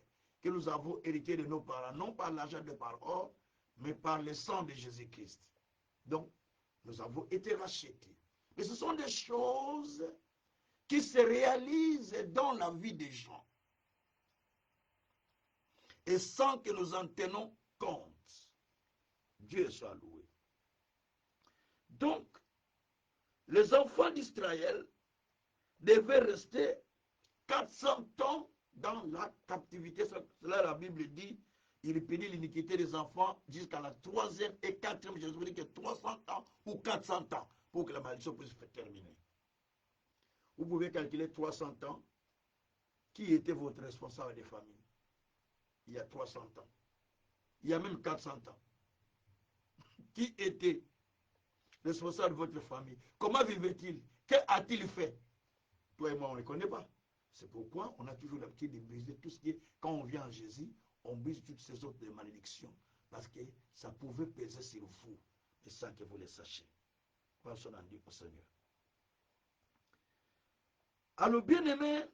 que nous avons hérité de nos parents, non par l'argent de par or, mais par le sang de Jésus-Christ. Donc, nous avons été rachetés. Mais ce sont des choses qui se réalisent dans la vie des gens. Et sans que nous en tenions compte. Dieu soit loué. Donc, les enfants d'Israël devaient rester 400 ans dans la captivité. Cela, la Bible dit, il punit l'iniquité des enfants jusqu'à la 3e et 4e. Je vous dis que 300 ans ou 400 ans pour que la malédiction puisse se terminer. Vous pouvez calculer 300 ans. Qui était votre responsable de famille? Il y a 300 ans. Il y a même 400 ans. Qui était responsable de votre famille? Comment vivait-il? Qu'a-t-il fait? Toi et moi, on ne le connaît pas. C'est pourquoi on a toujours l'habitude de briser tout ce qui est... Quand on vient en Jésus, on brise toutes ces autres malédictions. Parce que ça pouvait peser sur vous, mais sans que vous le sachiez. Pensons en Dieu au Seigneur. Alors, bien-aimé,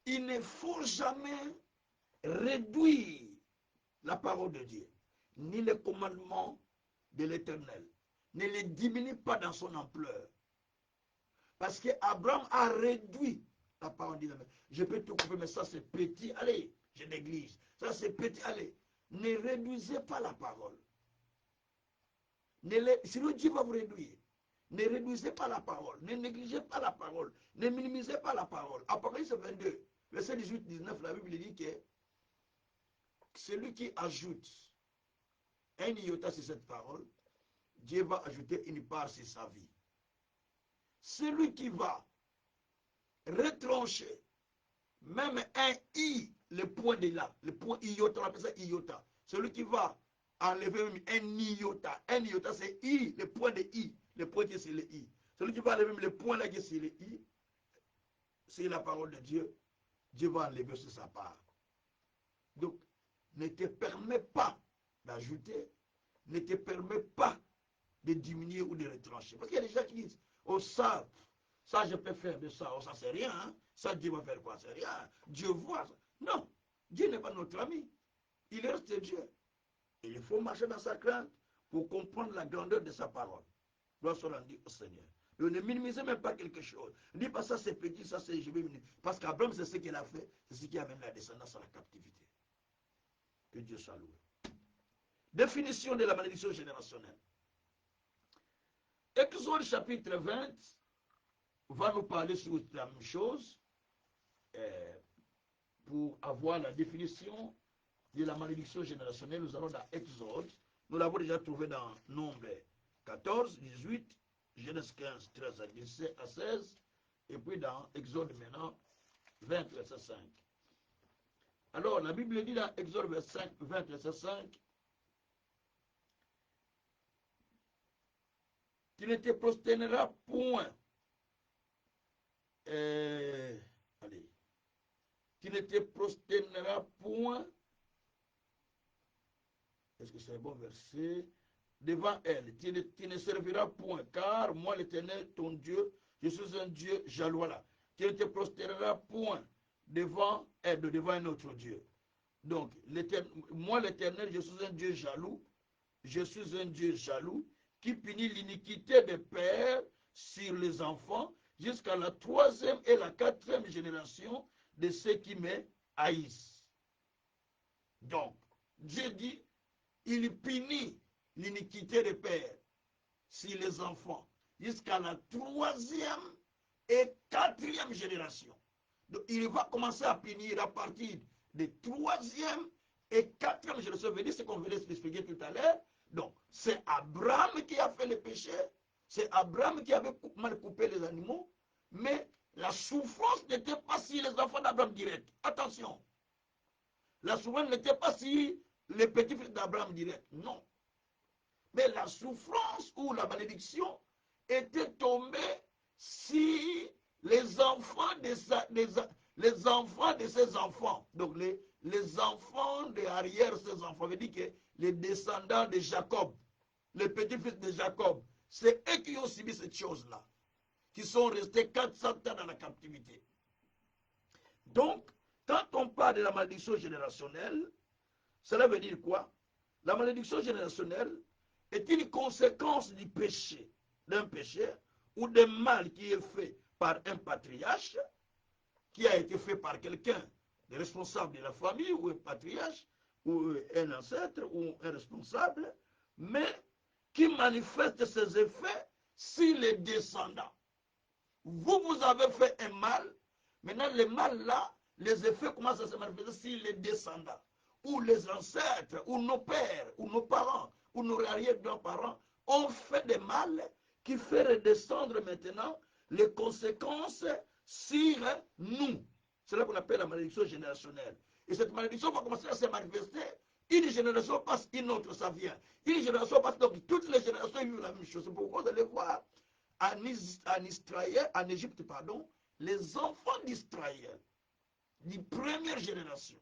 il ne faut jamais réduire la parole de Dieu, ni les commandements de l'Éternel. Ne les diminue pas dans son ampleur. Parce qu'Abraham a réduit la parole de Dieu. Je peux te couper, mais ça c'est petit, allez, je néglige. Ça c'est petit, allez. Ne réduisez pas la parole. Sinon Dieu va vous réduire. Ne réduisez pas la parole. Ne négligez pas la parole. Ne minimisez pas la parole. Apocalypse 22, verset 18-19, la Bible dit que celui qui ajoute un iota sur cette parole, Dieu va ajouter une part sur sa vie. Celui qui va retranché. Même un I, le point de là, le point iota, on appelle ça iota. Celui qui va enlever même un iota c'est I, le point de I, le point qui est sur le I. Celui qui va enlever même le point là qui est sur le I, c'est la parole de Dieu, Dieu va enlever sur sa part. Donc, ne te permets pas d'ajouter, ne te permets pas de diminuer ou de retrancher. Parce qu'il y a des gens qui disent, oh ça je peux faire de ça, oh ça c'est rien, hein? Ça Dieu va faire quoi, c'est rien, Dieu voit. Non, Dieu n'est pas notre ami, il reste Dieu. Et il faut marcher dans sa crainte pour comprendre la grandeur de sa parole. Gloire soit rendue au Seigneur. Donc ne minimisez même pas quelque chose. Ne dis pas ça c'est petit, ça c'est je vais minimiser. Parce qu'Abraham c'est ce qu'il a fait, c'est ce qui amène la descendance à la captivité. Que Dieu soit loué. Définition de la malédiction générationnelle. Exode chapitre 20 va nous parler sur la même chose pour avoir la définition de la malédiction générationnelle. Nous allons dans Exode. Nous l'avons déjà trouvé dans Nombre 14, 18, Genèse 15, 13 à 17 à 16, et puis dans Exode maintenant 20, verset 5. Alors, la Bible dit dans Exode 20, verset 5, tu ne te prosterneras point. Allez. Tu ne te prosterneras point. Est-ce que c'est un bon verset? Devant elle, tu ne serviras point, car moi l'Éternel, ton Dieu, je suis un Dieu jaloux. Voilà. Tu ne te prosterneras point devant elle, devant un autre Dieu. Donc, moi l'Éternel, je suis un Dieu jaloux. Je suis un Dieu jaloux qui punit l'iniquité des pères sur les enfants jusqu'à la 3e et la 4e génération de ceux qui me haïssent. Donc, Dieu dit, il punit l'iniquité des pères sur les enfants jusqu'à la 3e et 4e génération. Donc, il va commencer à punir à partir des 3e et 4e génération. Vous voyez ce qu'on venait expliquer tout à l'heure. Donc, c'est Abraham qui a fait le péché, c'est Abraham qui avait mal coupé les animaux, mais la souffrance n'était pas sur les enfants d'Abraham direct. Attention, la souffrance n'était pas sur les petits-fils d'Abraham direct, non. Mais la souffrance ou la malédiction était tombée sur les enfants les enfants de ses enfants. Donc les enfants derrière ses enfants. Ça veut dire que les descendants de Jacob, les petits-fils de Jacob, c'est eux qui ont subi cette chose-là, qui sont restés 400 ans dans la captivité. Donc, quand on parle de la malédiction générationnelle, cela veut dire quoi? La malédiction générationnelle est une conséquence du péché, d'un péché ou d'un mal qui est fait par un patriarche, qui a été fait par quelqu'un de responsable de la famille, ou un patriarche, ou un ancêtre, ou un responsable, mais qui manifeste ses effets sur les descendants. Vous avez fait un mal, maintenant le mal là, les effets commencent à se manifester sur les descendants, ou les ancêtres, ou nos pères, ou nos parents, ou nos arrière-grands-parents ont fait des mal qui fait redescendre maintenant les conséquences sur nous. C'est là qu'on appelle la malédiction générationnelle. Et cette malédiction va commencer à se manifester. Une génération passe, une autre, ça vient. Une génération passe, donc toutes les générations vivent la même chose. C'est pourquoi vous allez voir en Israël, en Égypte, pardon, les enfants d'Israël, de première génération,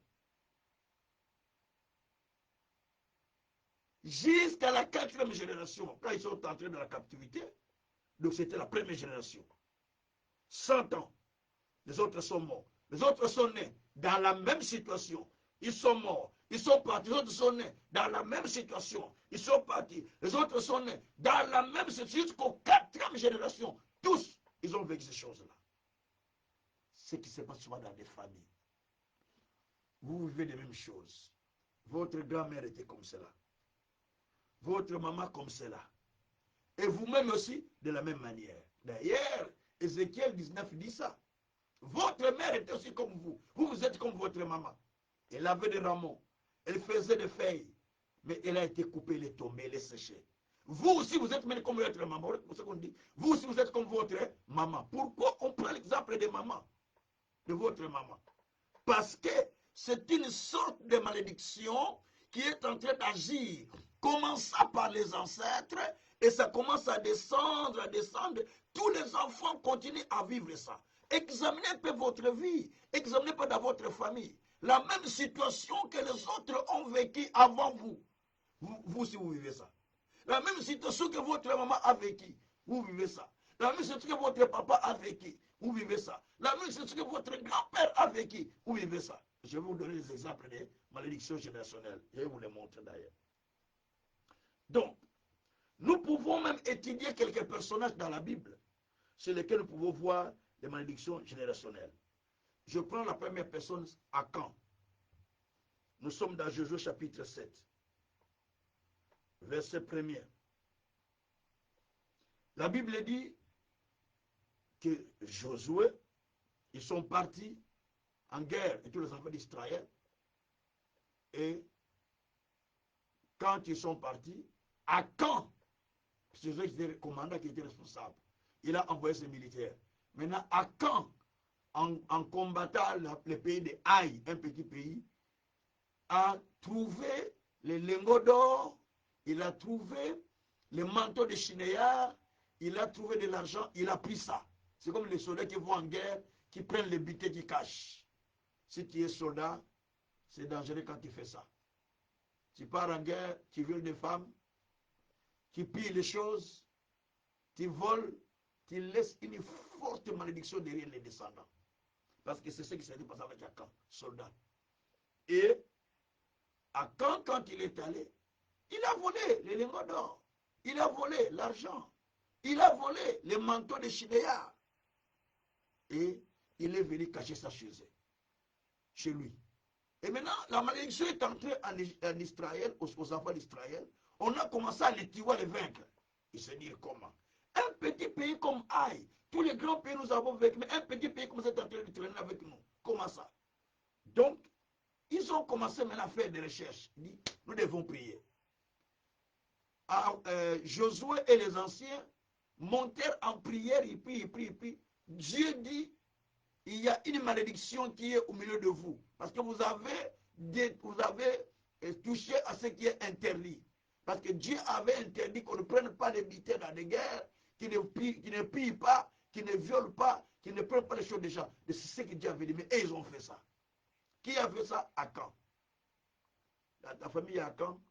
jusqu'à la 4e génération, quand ils sont entrés dans la captivité, donc c'était la première génération. 100 ans, les autres sont morts. Les autres sont nés dans la même situation. Ils sont morts. Ils sont partis. Les autres sont nés dans la même situation. Ils sont partis. Les autres sont nés dans la même situation jusqu'aux 4e génération. Tous, ils ont vécu ces choses-là. Ce qui se passe souvent dans des familles. Vous vivez les mêmes choses. Votre grand-mère était comme cela. Votre maman comme cela. Et vous-même aussi de la même manière. D'ailleurs, Ézéchiel 19 dit ça. Votre mère était aussi comme vous. Vous êtes comme votre maman. Elle avait des rameaux. Elle faisait des feuilles. Mais elle a été coupée, elle est tombée, elle est séchée. Vous aussi, vous êtes même comme votre maman. C'est ce qu'on dit. Vous aussi, vous êtes comme votre maman. Pourquoi on prend l'exemple des mamans? de votre maman. Parce que c'est une sorte de malédiction qui est en train d'agir, commençant par les ancêtres, et ça commence à descendre, à descendre. Tous les enfants continuent à vivre ça. Examinez un peu votre vie, examinez un peu dans votre famille. La même situation que les autres ont vécu avant vous. Vous si vous vivez ça. La même situation que votre maman a vécu, vous vivez ça. La même situation que votre papa a vécu, vous vivez ça. La même situation que votre grand-père a vécu, vous vivez ça. Je vais vous donner des exemples de malédictions générationnelles. Je vais vous les montrer d'ailleurs. Donc, nous pouvons même étudier quelques personnages dans la Bible sur lesquels nous pouvons voir les malédictions générationnelles. Je prends la première personne, Akan. Nous sommes dans Josué chapitre 7, verset 1er. La Bible dit que Josué, ils sont partis en guerre et tous les enfants d'Israël. Et quand ils sont partis, Akan, c'est le commandant qui était responsable, il a envoyé ses militaires. Maintenant, Akan, en combattant le pays de Haï, un petit pays, a trouvé les lingots d'or, il a trouvé les manteaux de Shinéar, il a trouvé de l'argent, il a pris ça. C'est comme les soldats qui vont en guerre, qui prennent les butins qui cachent. Si tu es soldat, c'est dangereux quand tu fais ça. Tu pars en guerre, tu violes des femmes, tu pilles les choses, tu voles, tu laisses une forte malédiction derrière les descendants. Parce que c'est ce qui s'est passé avec Akan, soldat. Et Akan, quand il est allé, il a volé les lingots d'or, il a volé l'argent, il a volé les manteaux de Shinéar. Et il est venu cacher ça chez lui. Et maintenant, la malédiction est entrée en Israël, aux enfants d'Israël. On a commencé à les tuer, à les vaincre. Il se dit comment? Un petit pays comme Haï, tous les grands pays nous avons vécu, mais un petit pays comme ça est en train de traîner avec nous. Comment ça? Donc, ils ont commencé maintenant à faire des recherches. Ils disent, nous devons prier. Josué et les anciens montèrent en prière, ils prient. Dieu dit, il y a une malédiction qui est au milieu de vous. Parce que vous avez touché à ce qui est interdit. Parce que Dieu avait interdit qu'on ne prenne pas des butins dans des guerres, qui ne pillent pas, qui ne violent pas, qui ne prennent pas les choses des gens. C'est ce que Dieu avait dit. Mais ils ont fait ça. Qui a fait ça? Akan. La famille Akan,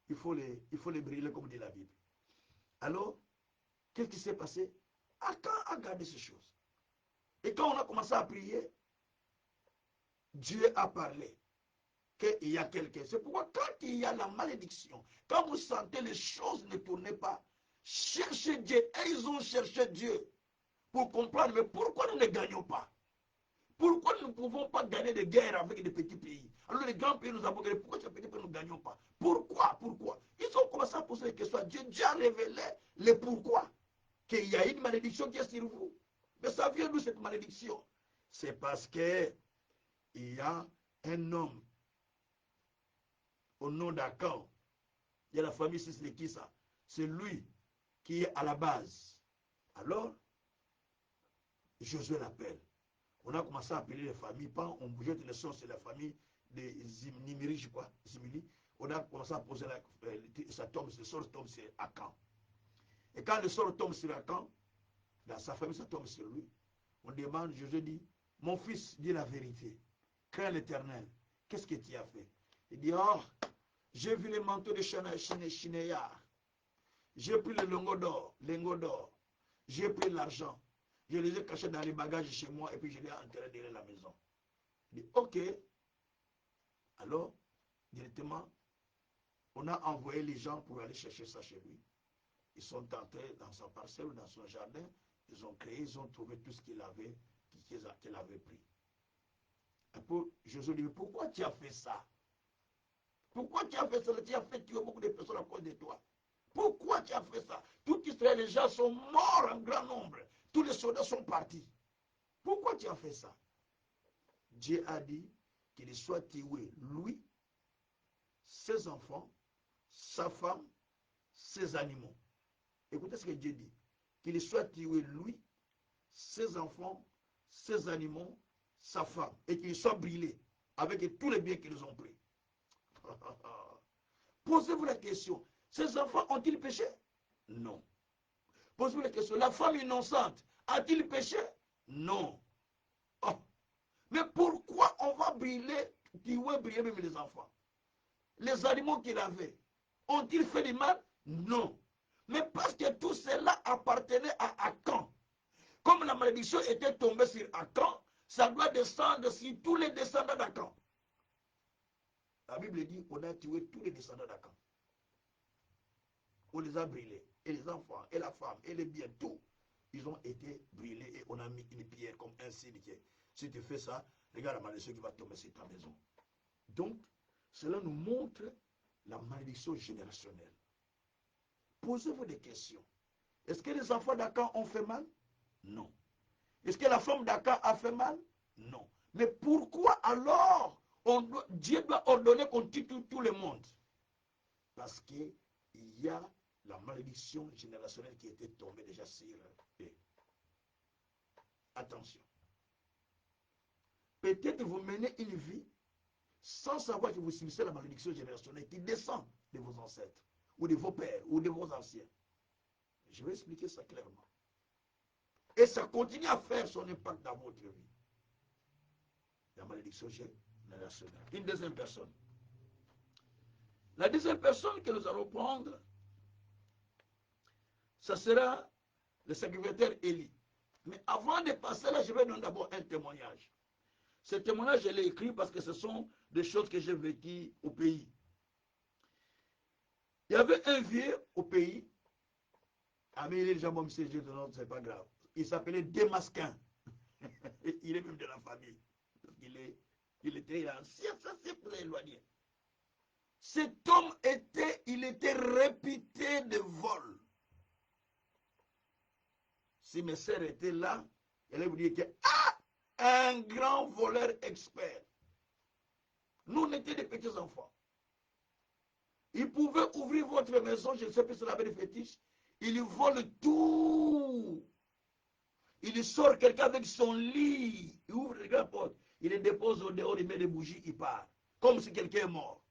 il faut les brûler comme dit la Bible. Alors, qu'est-ce qui s'est passé? Akan a gardé ces choses. Et quand on a commencé à prier, Dieu a parlé qu'il y a quelqu'un. C'est pourquoi quand il y a la malédiction, quand vous sentez les choses ne tournent pas, cherchez Dieu. Et ils ont cherché Dieu pour comprendre, mais pourquoi nous ne gagnons pas? Pourquoi nous ne pouvons pas gagner des guerres avec des petits pays? Alors les grands pays nous avons gagné, pourquoi ces petits pays nous ne gagnons pas? Pourquoi? Ils ont commencé à poser des questions à Dieu. Dieu a révélé le pourquoi. Qu'il y a une malédiction qui est sur vous. Mais ça vient d'où cette malédiction? C'est parce que il y a un homme au nom d'Akan. Il y a la famille, c'est qui ça? C'est lui qui est à la base. Alors, Josué l'appelle. On a commencé à appeler les familles. Quand on bougeait les sorts, c'est la famille de Nimiri, je crois. Zimili. On a commencé à poser ça tombe, le sort tombe sur Akan. Et quand le sort tombe sur Akan, dans sa famille, ça tombe sur lui. On demande, Josué dit, mon fils, dis la vérité. Crains l'Éternel. Qu'est-ce que tu as fait? Il dit, oh, j'ai vu les manteaux de Shinéar. J'ai pris le lingot d'or. J'ai pris l'argent. Je les ai cachés dans les bagages chez moi et puis je les ai enterrés derrière la maison. Il dit, ok. Alors, directement, on a envoyé les gens pour aller chercher ça chez lui. Ils sont entrés dans sa parcelle, dans son jardin. Ils ont créé, ils ont trouvé tout ce qu'il avait pris. Après, Josué dit, pourquoi tu as fait ça? Pourquoi tu as fait ça? Tu as fait tuer beaucoup de personnes à cause de toi. Pourquoi tu as fait ça? Tout Israël, les gens sont morts en grand nombre. Tous les soldats sont partis. Pourquoi tu as fait ça? Dieu a dit qu'il soit tué, lui, ses enfants, sa femme, ses animaux. Écoutez ce que Dieu dit. Qu'il soit tué, lui, ses enfants, ces animaux, sa femme, et qu'ils soient brûlés avec tous les biens qu'ils ont pris. Posez-vous la question, ces enfants ont-ils péché? Non. Posez-vous la question, la femme innocente a-t-il péché? Non. Oh. Mais pourquoi on va brûler, brûler même les enfants? Les animaux qu'il avait, ont-ils fait du mal? Non. Mais parce que tout cela appartenait à Akan. Comme la malédiction était tombée sur Akan, ça doit descendre sur tous les descendants d'Akan. La Bible dit qu'on a tué tous les descendants d'Akan. On les a brûlés. Et les enfants, et la femme, et les biens, tout. Ils ont été brûlés et on a mis une pierre comme un signe. Si tu fais ça, regarde la malédiction qui va tomber sur ta maison. Donc, cela nous montre la malédiction générationnelle. Posez-vous des questions. Est-ce que les enfants d'Akan ont fait mal? Non. Est-ce que la femme d'Akan a fait mal? Non. Mais pourquoi alors Dieu doit ordonner qu'on tue tout le monde? Parce qu'il y a la malédiction générationnelle qui était tombée déjà sur eux. Attention. Peut-être vous menez une vie sans savoir que vous subissez la malédiction générationnelle qui descend de vos ancêtres, ou de vos pères, ou de vos anciens. Je vais expliquer ça clairement. Et ça continue à faire son impact dans votre vie. La malédiction générationnelle. Une deuxième personne. La deuxième personne que nous allons prendre, ça sera le sacrificateur Élie. Mais avant de passer là, je vais donner d'abord un témoignage. Ce témoignage, je l'ai écrit parce que ce sont des choses que j'ai vécues au pays. Il y avait un vieux au pays. Ah, mais il est déjà bon, monsieur, c'est pas grave. Il s'appelait Démasquin. Il est même de la famille. Il était ancien, ça c'est pour éloigner. Cet homme il était réputé de vol. Si mes sœurs étaient là, elles vous dire que un grand voleur expert. Nous, on était des petits enfants. Il pouvait ouvrir votre maison, je ne sais pas si c'est la belle fétiche, il vole tout. Il sort quelqu'un avec son lit, il ouvre la porte, il le dépose au dehors, il met des bougies, il part. Comme si quelqu'un est mort.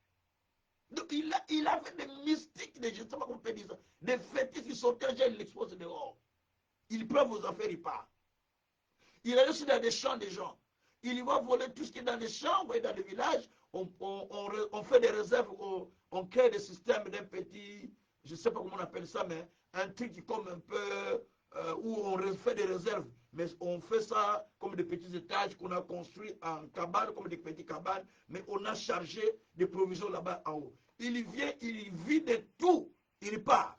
Donc il avait des mystiques, je ne sais pas comment on peut dire ça, des fétiches, il sortait, il l'expose dehors. Il prend vos affaires, il part. Il est aussi dans des champs des gens. Il va voler tout ce qui est dans les champs, vous voyez, dans les villages. On fait des réserves, on crée des systèmes d'un petit, je ne sais pas comment on appelle ça, mais un truc qui comme un peu, où on fait des réserves. Mais on fait ça comme des petits étages qu'on a construits en cabane, comme des petits cabanes, mais on a chargé des provisions là-bas en haut. Il vient, il vide tout, il part.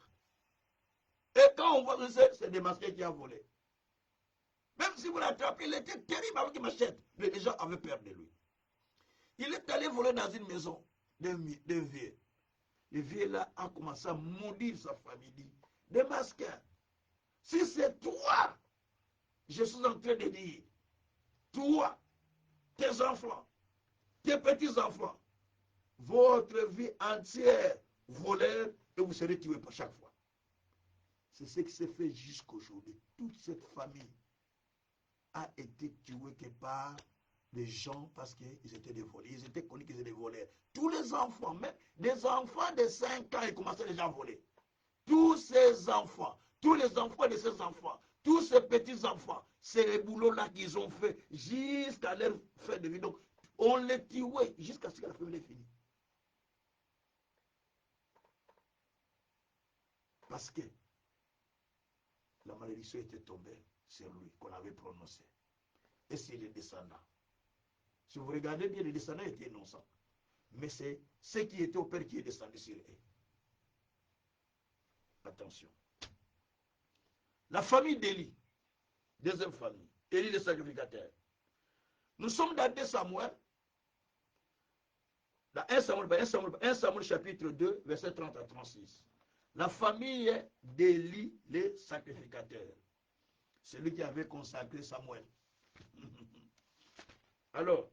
Et quand on voit que c'est des masqués qui ont volé. Même si vous l'attrapez, il était terrible avec une machette. Mais les gens avaient peur de lui. Il est allé voler dans une maison d'un vieux. Le vieux là a commencé à maudire sa famille. Il dit, des masquins, si c'est toi, je suis en train de dire, toi, tes enfants, tes petits-enfants, votre vie entière voleur et vous serez tués pour chaque fois. C'est ce qui s'est fait jusqu'aujourd'hui. Toute cette famille a été tuée quelque part des gens parce qu'ils étaient des voleurs. Ils étaient connus qu'ils étaient des voleurs. Tous les enfants, même des enfants de 5 ans, ils commençaient déjà à voler. Tous ces enfants, tous les enfants de ces enfants, tous ces petits-enfants, c'est les boulots-là qu'ils ont fait jusqu'à leur fin de vie. Donc, on les tuait jusqu'à ce que la famille ait fini. Parce que la malédiction était tombée sur lui, qu'on avait prononcée. Et c'est les descendants. Si vous regardez bien, les descendants étaient innocents. Mais c'est ce qui était au père qui est descendu sur eux. Attention. La famille d'Élie, deuxième famille, Élie le sacrificateur. Nous sommes dans 2 Samuel, dans 1 Samuel chapitre 2, verset 30 à 36. La famille d'Élie le sacrificateur. Celui qui avait consacré Samuel. Alors,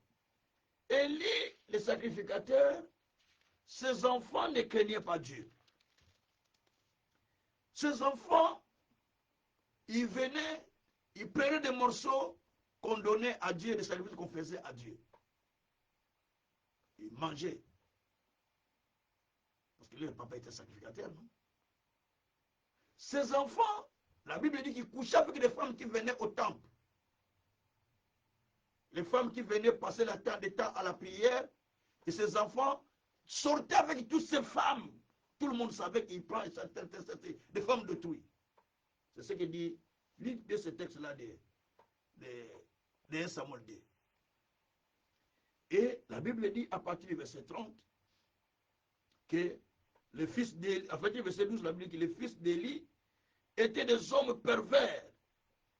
Élie, le sacrificateur, ses enfants ne craignaient pas Dieu. Ses enfants, ils venaient, ils prenaient des morceaux qu'on donnait à Dieu, les sacrifices qu'on faisait à Dieu. Ils mangeaient. Parce que lui, le papa était sacrificateur, non? Ces enfants, la Bible dit qu'ils couchaient avec les femmes qui venaient au temple. Les femmes qui venaient passer le temps à la prière, et ces enfants sortaient avec toutes ces femmes. Tout le monde savait qu'il prend des femmes d'autrui. C'est ce que dit l'un de ces textes-là de 1 Samuel 2. Et la Bible dit à partir du verset 30 que les fils d'Élie, à partir du verset 12, la Bible dit que les fils d'Élie étaient des hommes pervers.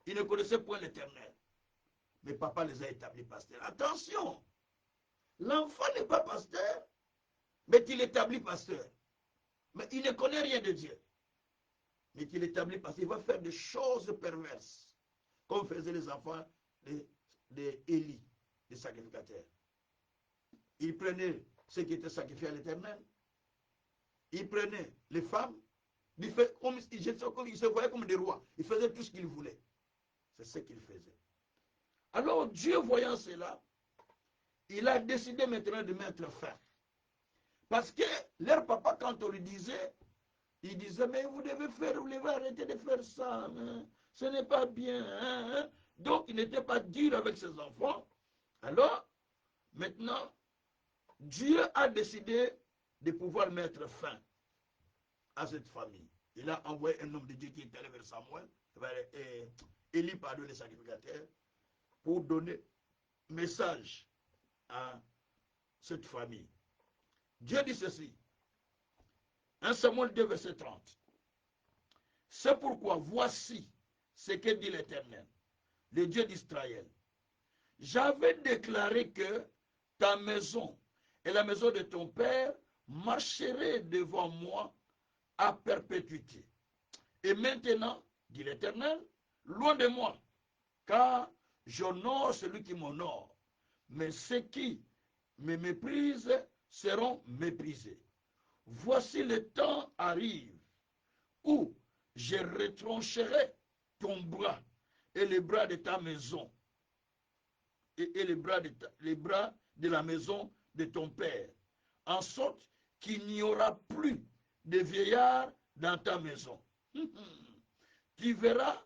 Ils ne connaissaient point l'Éternel. Mais papa les a établis pasteurs. Attention, l'enfant n'est pas pasteur, mais il établit pasteur. Mais il ne connaît rien de Dieu. Mais il établit pasteur. Il va faire des choses perverses, comme faisaient les enfants d'Élie, des sacrificateurs. Il prenait ce qui était sacrifié à l'Éternel. Il prenait les femmes. Il se voyait comme des rois. Il faisait tout ce qu'il voulait. C'est ce qu'il faisait. Alors Dieu, voyant cela, il a décidé maintenant de mettre fin. Parce que leur papa, quand on lui disait, il disait, mais vous devez arrêter de faire ça. Hein? Ce n'est pas bien. Hein? Donc, il n'était pas dur avec ses enfants. Alors, maintenant, Dieu a décidé de pouvoir mettre fin à cette famille. Il a envoyé un homme de Dieu qui est allé vers Samuel, vers Élie, pardon, les sacrificateurs, pour donner message à cette famille. Dieu dit ceci, 1 Samuel 2, verset 30. C'est pourquoi voici ce que dit l'Éternel, le Dieu d'Israël. J'avais déclaré que ta maison et la maison de ton père marcheraient devant moi à perpétuité. Et maintenant, dit l'Éternel, loin de moi, car j'honore celui qui m'honore, mais ceux qui me méprisent seront méprisés. Voici le temps arrive où je retrancherai ton bras et les bras de ta maison et les bras de la maison de ton père, en sorte qu'il n'y aura plus de vieillards dans ta maison. Tu verras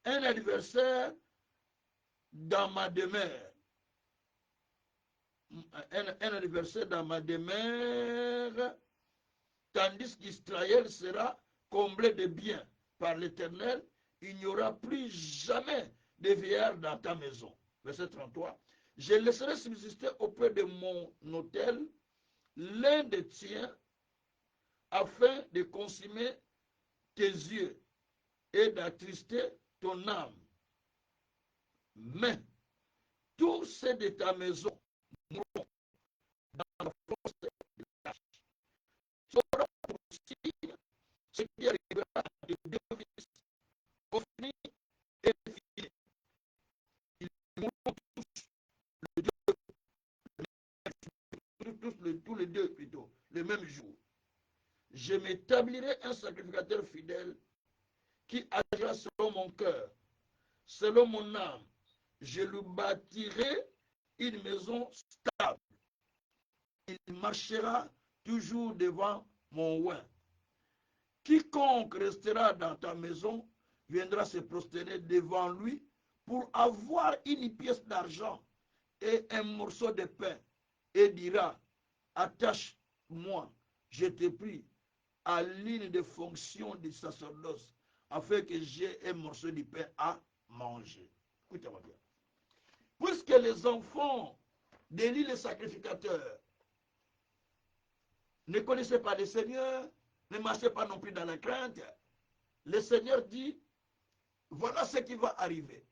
un adversaire dans ma demeure. Un adversaire dans ma demeure, tandis qu'Israël sera comblé de biens par l'Éternel, il n'y aura plus jamais de vieillard dans ta maison. Verset 33. Je laisserai subsister auprès de mon autel l'un des tiens, afin de consumer tes yeux et d'attrister ton âme. Mais tous ceux de ta maison mourront dans la force de l'âge. Tu auras pour signe ce qui arrivera à tes deux fils, Ophni et Phiné. Ils mourront tous les deux plutôt, le même jour. Je m'établirai un sacrificateur fidèle qui agira selon mon cœur, selon mon âme. Je lui bâtirai une maison stable. Il marchera toujours devant mon oint. Quiconque restera dans ta maison viendra se prosterner devant lui pour avoir une pièce d'argent et un morceau de pain et dira, attache-moi, je te prie, à l'une des fonctions du sacerdoce afin que j'ai un morceau de pain à manger. Écoutez-moi bien. Puisque les enfants d'Élie le sacrificateur ne connaissaient pas le Seigneur, ne marchaient pas non plus dans la crainte, le Seigneur dit, voilà ce qui va arriver.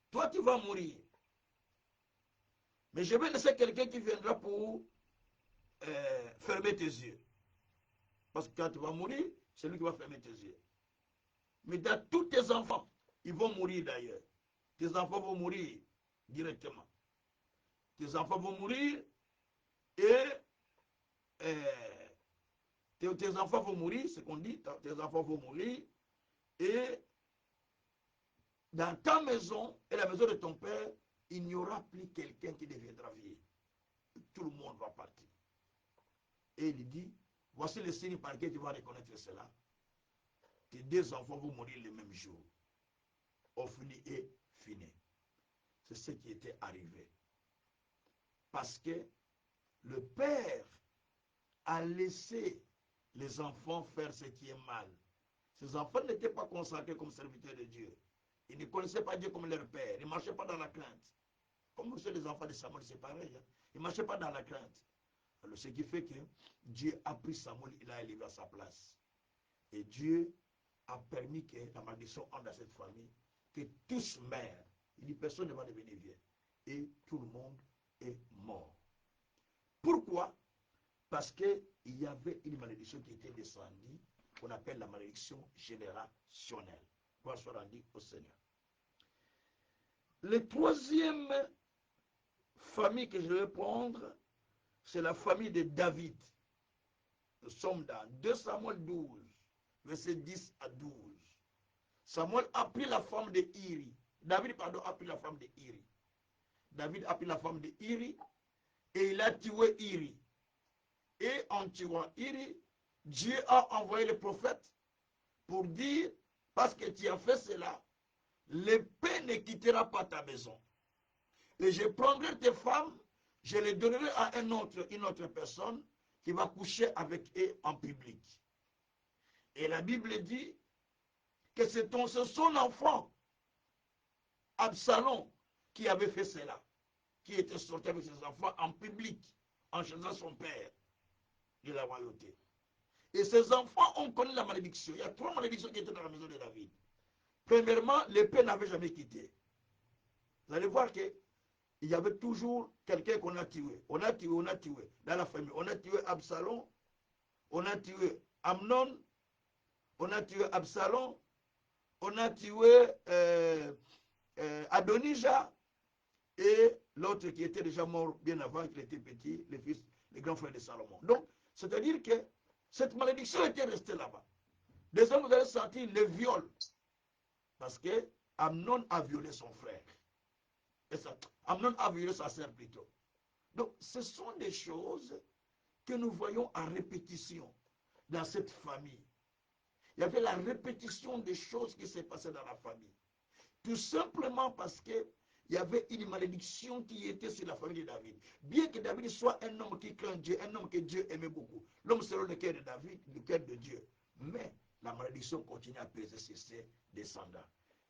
Toi, tu vas mourir. Mais je vais laisser quelqu'un qui viendra pour fermer tes yeux. Parce que quand tu vas mourir, c'est lui qui va fermer tes yeux. Mais dans tous tes enfants, ils vont mourir d'ailleurs. Tes enfants vont mourir directement. Tes enfants vont mourir et tes enfants vont mourir, c'est ce qu'on dit, tes enfants vont mourir et dans ta maison et la maison de ton père, il n'y aura plus quelqu'un qui deviendra vieux. Tout le monde va partir. Et il dit, voici le signe par lequel tu vas reconnaître cela. Tes deux enfants vont mourir le même jour. Ophni et Phiné. C'est ce qui était arrivé. Parce que le père a laissé les enfants faire ce qui est mal. Ces enfants n'étaient pas consacrés comme serviteurs de Dieu. Ils ne connaissaient pas Dieu comme leur père. Ils ne marchaient pas dans la crainte. Comme ceux les enfants de Samuel, c'est pareil. Hein? Ils ne marchaient pas dans la crainte. Alors, ce qui fait que Dieu a pris Samuel, il a élevé à sa place. Et Dieu a permis que la malédiction entre dans cette famille, que tous meurent. Il dit personne ne va devenir vieux. Et tout le monde est mort. Pourquoi? Parce qu'il y avait une malédiction qui était descendue, qu'on appelle la malédiction générationnelle. Gloire soit rendue au Seigneur. Le troisième famille que je vais prendre, c'est la famille de David. Nous sommes dans 2 Samuel 12, versets 10 à 12. Samuel a pris la femme de Iri. David, pardon, a pris la femme de Iri. David a pris la femme de Iri et il a tué Iri. Et en tuant Iri, Dieu a envoyé le prophète pour dire, parce que tu as fait cela, l'épée ne quittera pas ta maison. Et je prendrai tes femmes, je les donnerai à une autre personne qui va coucher avec eux en public. Et la Bible dit que c'est son enfant, Absalom, qui avait fait cela, qui était sorti avec ses enfants en public, en chassant son père de la royauté. Et ses enfants ont connu la malédiction. Il y a 3 malédictions qui étaient dans la maison de David. Premièrement, l'épée n'avait jamais quitté. Vous allez voir qu'il y avait toujours quelqu'un qu'on a tué. On a tué dans la famille. On a tué Absalom, on a tué Amnon, on a tué Absalom, on a tué Adonijah et l'autre qui était déjà mort bien avant, qu'il était petit, le grand frère de Salomon. Donc, c'est-à-dire que cette malédiction était restée là-bas. Deuxièmement, vous allez sentir le viol. Parce que Amnon a violé son frère. Et ça, Amnon a violé sa sœur plutôt. Donc, ce sont des choses que nous voyons en répétition dans cette famille. Il y avait la répétition des choses qui s'est passées dans la famille. Tout simplement parce que il y avait une malédiction qui était sur la famille de David. Bien que David soit un homme qui craint Dieu, un homme que Dieu aimait beaucoup. L'homme selon le cœur de David, le cœur de Dieu. Mais la malédiction continue à peser sur ses descendants.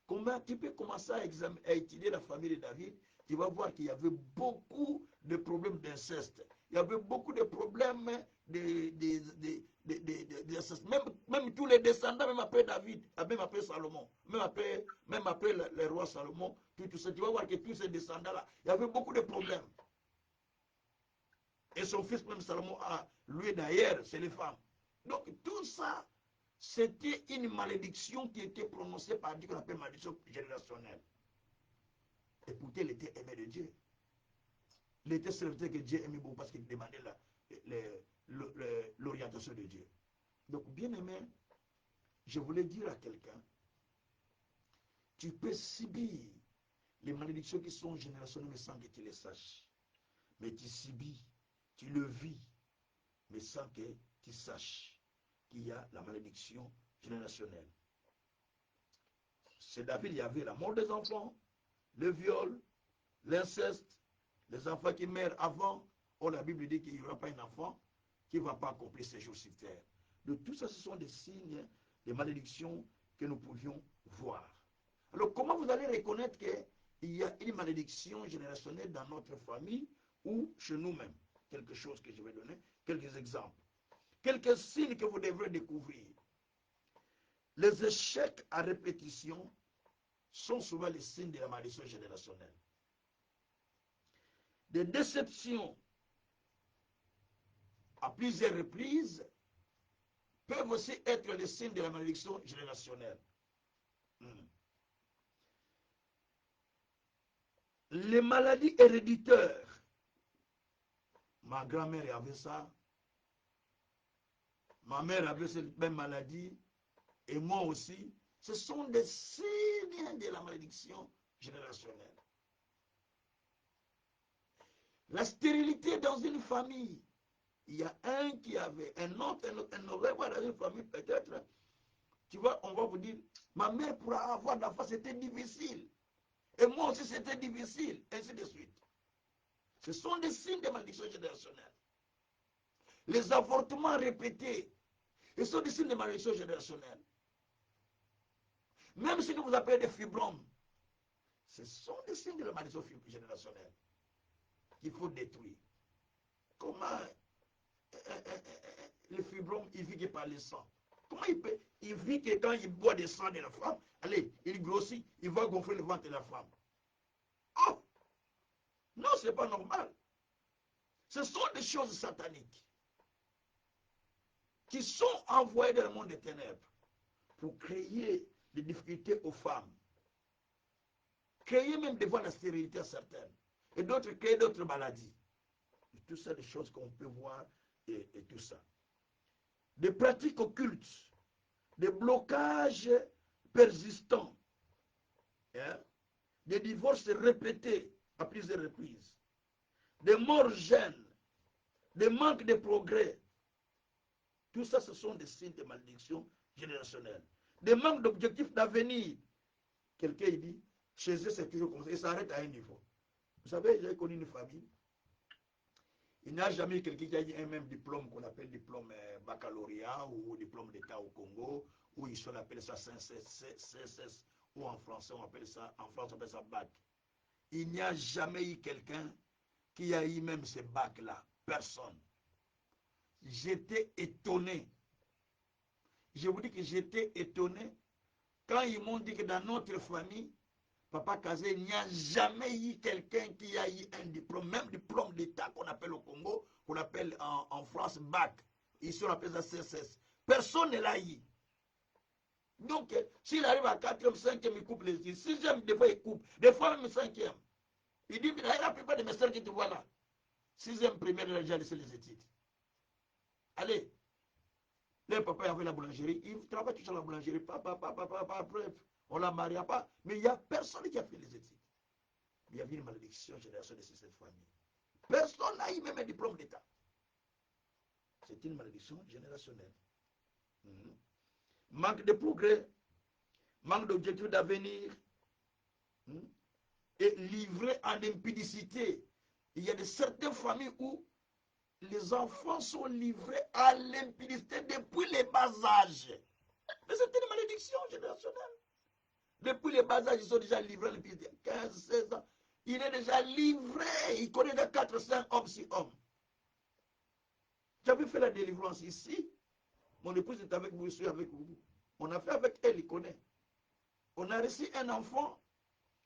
Comment tu peux commencer à étudier la famille de David? Tu vas voir qu'il y avait beaucoup de problèmes d'inceste. Il y avait beaucoup de problèmes d'inceste. Même tous les descendants, même après David, même après Salomon, même après le roi Salomon, tout ça, tu vas voir que tous ces descendants-là, il y avait beaucoup de problèmes. Et son fils, même Salomon, lui d'ailleurs, c'est les femmes. Donc tout ça, c'était une malédiction qui était prononcée par Dieu qu'on appelle malédiction générationnelle. Et pourtant, il était aimé de Dieu. Il était serviteur que Dieu aimait beaucoup parce qu'il demandait l'orientation de Dieu. Donc, bien aimé, je voulais dire à quelqu'un, tu peux subir les malédictions qui sont générationnelles sans que tu les saches. Mais tu subis, tu le vis, mais sans que tu saches qu'il y a la malédiction générationnelle. Chez David, il y avait la mort des enfants, le viol, l'inceste, les enfants qui meurent avant. Or, la Bible dit qu'il n'y aura pas un enfant qui ne va pas accomplir ses jours sur terre. Donc, tout ça, ce sont des signes, des malédictions que nous pouvions voir. Alors, comment vous allez reconnaître qu'il y a une malédiction générationnelle dans notre famille ou chez nous-mêmes? Quelque chose que je vais donner, quelques exemples. Quelques signes que vous devrez découvrir. Les échecs à répétition sont souvent les signes de la malédiction générationnelle. Des déceptions à plusieurs reprises peuvent aussi être les signes de la malédiction générationnelle. Les maladies héréditaires. Ma grand-mère avait ça. Ma mère avait cette même maladie. Et moi aussi. Ce sont des signes de la malédiction générationnelle. La stérilité dans une famille. Il y a un qui avait, un autre aurait dans une famille peut-être. Tu vois, on va vous dire, ma mère pour avoir d'enfants, c'était difficile. Et moi aussi, c'était difficile, ainsi de suite. Ce sont des signes de malédiction générationnelle. Les avortements répétés, ce sont des signes de malédiction générationnelle. Même si nous vous appelez des fibromes, ce sont des signes de la malédiction générationnelle qu'il faut détruire. Comment le fibrome, il vit que par le sang? Comment il vit que quand il boit du sang de la femme, allez, il grossit, il va gonfler le ventre de la femme. Oh! Non, ce n'est pas normal. Ce sont des choses sataniques qui sont envoyées dans le monde des ténèbres pour créer des difficultés aux femmes. Créer même devant la stérilité à certaines. Et d'autres créer d'autres maladies. Et tout ça, des choses qu'on peut voir et tout ça. Des pratiques occultes, des blocages persistants, hein? Des divorces répétés à plusieurs reprises, des morts jeunes, des manques de progrès. Tout ça, ce sont des signes de malédiction générationnelle. Des manques d'objectifs d'avenir. Quelqu'un dit, chez eux, c'est toujours comme ça, et ça arrête à un niveau. Vous savez, j'ai connu une famille. Il n'y a jamais eu quelqu'un qui a eu un même diplôme qu'on appelle diplôme baccalauréat ou diplôme d'État au Congo, ou ici on appelle ça CSS, ou en français on appelle ça, en France on appelle ça bac. Il n'y a jamais eu quelqu'un qui a eu même ce bac-là. Personne. J'étais étonné. Je vous dis que j'étais étonné quand ils m'ont dit que dans notre famille, Papa Kazé, il n'y a jamais eu quelqu'un qui a eu un diplôme, même diplôme d'État qu'on appelle au Congo, qu'on appelle en France bac. Ici, on appelle ça CSS. Personne ne l'a eu. Donc, s'il arrive à 4e, 5e, il coupe les yeux. 6e, des fois, il coupe. Des fois, même 5e. Il dit, mais la plupart des messieurs qui te voient là, 6e, première, il a déjà laissé les études. Allez. Le papa avait la boulangerie. Il travaille toujours à la boulangerie. Papa, bref. On ne la maria pas. Mais il n'y a personne qui a fait les études. Il y avait une malédiction générationnelle de cette famille. Personne n'a eu même un diplôme d'État. C'est une malédiction générationnelle. Manque de progrès, manque d'objectifs d'avenir, et livré en impudicité. Il y a de certaines familles où les enfants sont livrés à l'impudicité depuis les bas âges. Mais c'est une malédiction générationnelle. Depuis les bas âges, ils sont déjà livrés à l'impudicité. 15, 16 ans. Il est déjà livré. Il connaît de 4, 5 hommes, 6 hommes. J'avais fait la délivrance ici. Mon épouse est avec vous, je suis avec vous. On a fait avec elle, il connaît. On a reçu un enfant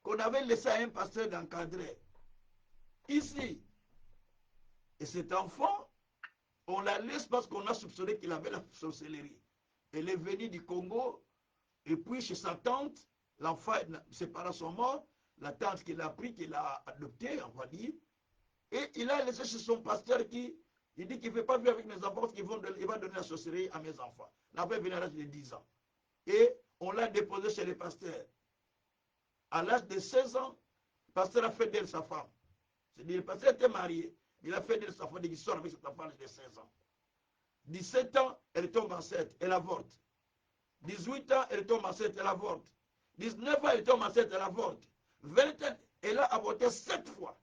qu'on avait laissé à un pasteur d'encadrer. Ici. Et cet enfant, on la laisse parce qu'on a soupçonné qu'il avait la sorcellerie. Elle est venue du Congo, et puis chez sa tante, l'enfant, ses parents sont morts, la tante qu'il a pris, qu'il a adopté, on va dire, et il a laissé chez son pasteur qui, il dit qu'il ne veut pas vivre avec mes enfants parce qu'il va donner la sorcellerie à mes enfants. L'enfant est venu à l'âge de 10 ans. Et on l'a déposé chez le pasteur. À l'âge de 16 ans, le pasteur a fait d'elle sa femme. C'est-à-dire, le pasteur était marié. Il a fait d'elle sa femme, il sort avec cette enfant de 16 ans. 17 ans, elle tombe enceinte, elle avorte. 18 ans, elle tombe enceinte, elle avorte. 19 ans, elle tombe enceinte, elle avorte. 20 ans, elle a avorté 7 fois.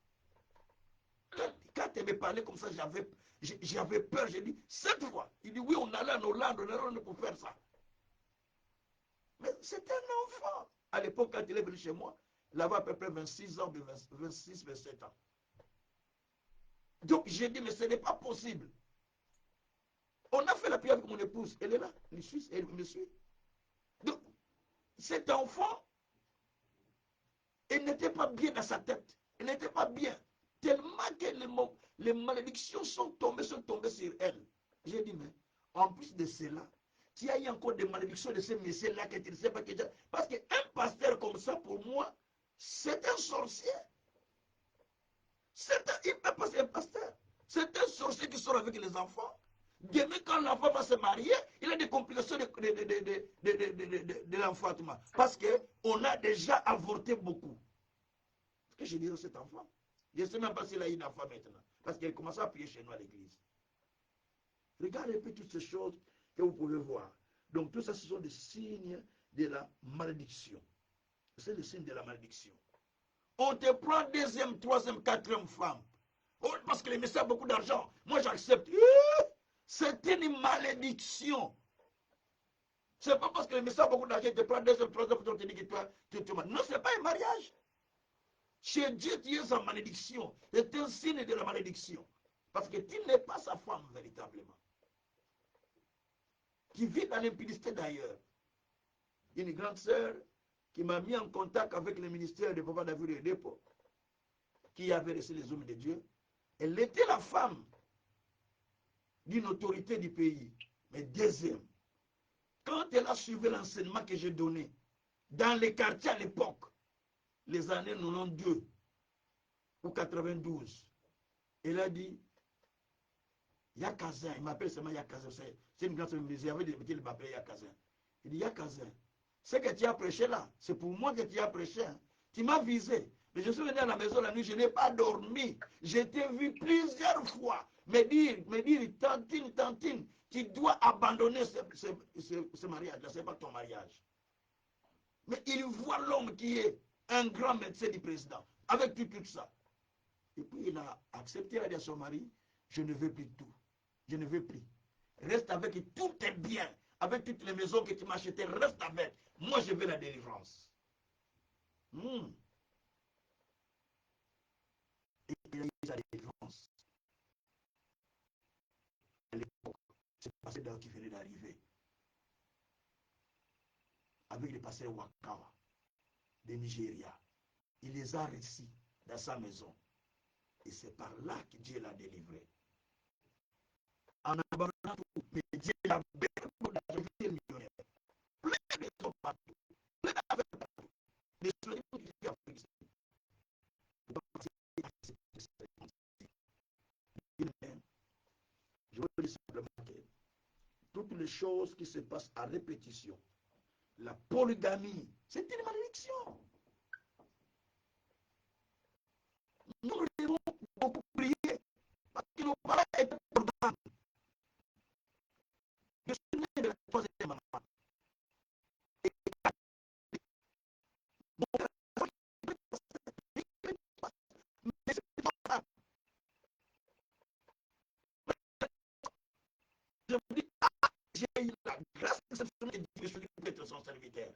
Quand elle me parlait comme ça, j'avais peur. J'ai dit, 7 fois. Il dit, oui, on allait en Hollande, on allait pour faire ça. Mais c'est un enfant. À l'époque, quand il est venu chez moi, il avait à peu près 26 ans, 26, 27 ans. Donc, j'ai dit, mais ce n'est pas possible. On a fait la prière avec mon épouse. Elle est là, elle me suit. Donc, cet enfant, elle n'était pas bien dans sa tête. Elle n'était pas bien. Tellement que les malédictions sont tombées sur elle. J'ai dit, mais en plus de cela, il y a eu encore des malédictions de ces messieurs-là que tu ne sais pas. Parce qu'un pasteur comme ça, pour moi, c'est un sorcier. Il ne peut pas être un pasteur. C'est un sorcier qui sort avec les enfants. Demain, quand l'enfant va se marier, il a des complications de l'enfantement. Parce qu'on a déjà avorté beaucoup. Ce que je dis à cet enfant, je ne sais même pas s'il a eu une enfant maintenant. Parce qu'il commence à prier chez nous à l'église. Regardez un peu toutes ces choses que vous pouvez voir. Donc tout ça, ce sont des signes de la malédiction. C'est le signe de la malédiction. On te prend deuxième, troisième, quatrième femme. Oh, parce que les messieurs ont beaucoup d'argent. Moi, j'accepte. C'est une malédiction. C'est pas parce que les messieurs ont beaucoup d'argent qu'ils te prennent deuxième, troisième, tu te dis que toi, tu es marié. Non, ce n'est pas un mariage. Chez Dieu, tu es en malédiction. C'est un signe de la malédiction. Parce que tu n'es pas sa femme véritablement. Qui vit dans l'impudicité d'ailleurs. Une grande sœur qui m'a mis en contact avec le ministère de Papa David et Dépôt, qui avait reçu les hommes de Dieu. Elle était la femme d'une autorité du pays. Mais deuxième, quand elle a suivi l'enseignement que j'ai donné dans les quartiers à l'époque, les années 92 ou 92, elle a dit, Yakazin, il m'appelle seulement Yakazin, c'est une grande sœur, mais j'avais des petits, il m'appelait Yakazin. Il dit, Yakazin, ce que tu as prêché là, c'est pour moi que tu as prêché. Hein. Tu m'as visé. Mais je suis venu à la maison la nuit, je n'ai pas dormi. J'ai été vu plusieurs fois. Me dire, tantine, tu dois abandonner ce mariage-là, ce n'est pas ton mariage. Mais il voit l'homme qui est un grand médecin du président, avec tout ça. Et puis il a accepté, il a dit à son mari, je ne veux plus tout. Je ne veux plus. Reste avec tout tes biens, avec toutes les maisons que tu m'as achetées, reste avec. Moi, je veux la délivrance. Et il a eu sa délivrance. À l'époque, c'est le pasteur qui venait d'arriver. Avec les pasteurs Wakawa, de Nigeria. Il les a reçus dans sa maison. Et c'est par là que Dieu l'a délivré. En abandonnant tout, mais Dieu l'a beaucoup d'argent, millionnaire. Plein de choses partout. Plein d'affaires partout. Mais ce n'est pas Dieu a fait. Je veux dire simplement que toutes les choses qui se passent à répétition, la polygamie, c'est une malédiction. Nous devons beaucoup prier parce que nos parents étaient polygames. Je suis né de la troisième maman. Et mon père, mais c'est pas ça. Je me dis, j'ai eu la grâce exceptionnelle de Dieu, je suis d'être son serviteur.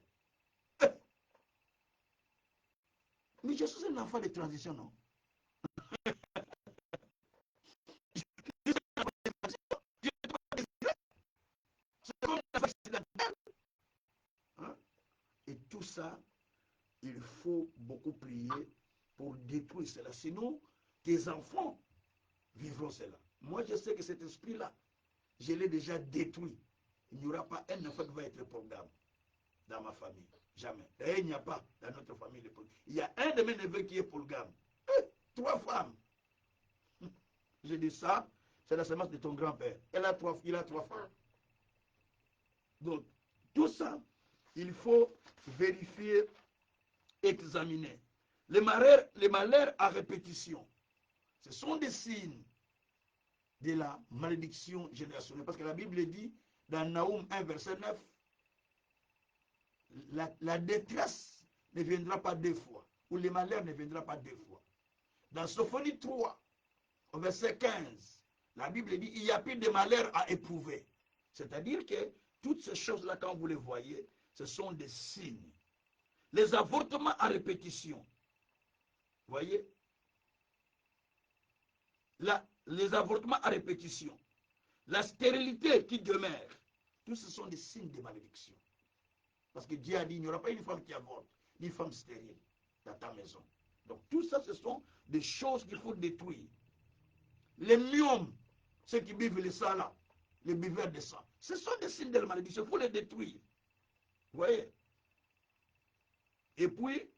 Mais je suis un enfant de transition, non? Et tout ça, il faut beaucoup prier pour détruire cela. Sinon, tes enfants vivront cela. Moi, je sais que cet esprit-là, je l'ai déjà détruit. Il n'y aura pas un enfant qui va être polygame dans ma famille. Jamais. D'ailleurs, il n'y a pas dans notre famille de polygame. Il y a un de mes neveux qui est polygame. 3 femmes. Je dis ça, c'est la semence de ton grand-père. Il a 3 femmes. Donc, tout ça, il faut vérifier, examiner. Les malheurs à répétition, ce sont des signes de la malédiction générationnelle. Parce que la Bible dit, dans Naoum 1, verset 9, la détresse ne viendra pas 2 fois, ou le malheur ne viendra pas 2 fois. Dans Sophonie 3, au verset 15, la Bible dit, il n'y a plus de malheur à éprouver. C'est-à-dire que toutes ces choses-là, quand vous les voyez, ce sont des signes. Les avortements à répétition, vous voyez, les avortements à répétition, la stérilité qui demeure, tout ce sont des signes de malédiction. Parce que Dieu a dit, il n'y aura pas une femme qui avorte, ni une femme stérile dans ta maison. Donc tout ça, ce sont des choses qu'il faut détruire. Les myomes, ceux qui buvent le sang là, les buveurs de sang, ce sont des signes de la malédiction, il faut les détruire. Vous voyez? Et puis,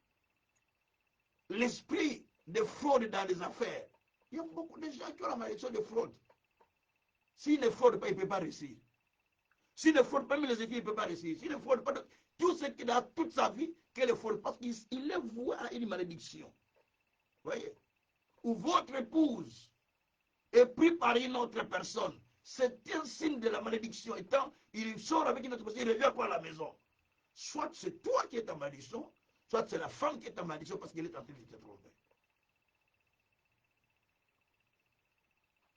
l'esprit de fraude dans les affaires. Il y a beaucoup de gens qui ont la malédiction de fraude. S'il ne fraude pas, il ne peut pas réussir. S'il ne fraude pas, même les études, il ne peut pas réussir. S'il ne fraude pas, tout ce qu'il a toute sa vie, qu'il fraude, parce qu'il est voué à une malédiction. Voyez? Ou votre épouse est prise par une autre personne. C'est un signe de la malédiction. Étant, il sort avec une autre personne, il revient pas à la maison. Soit c'est toi qui es en malédiction, soit c'est la femme qui est en malédiction parce qu'elle est en train de te tromper.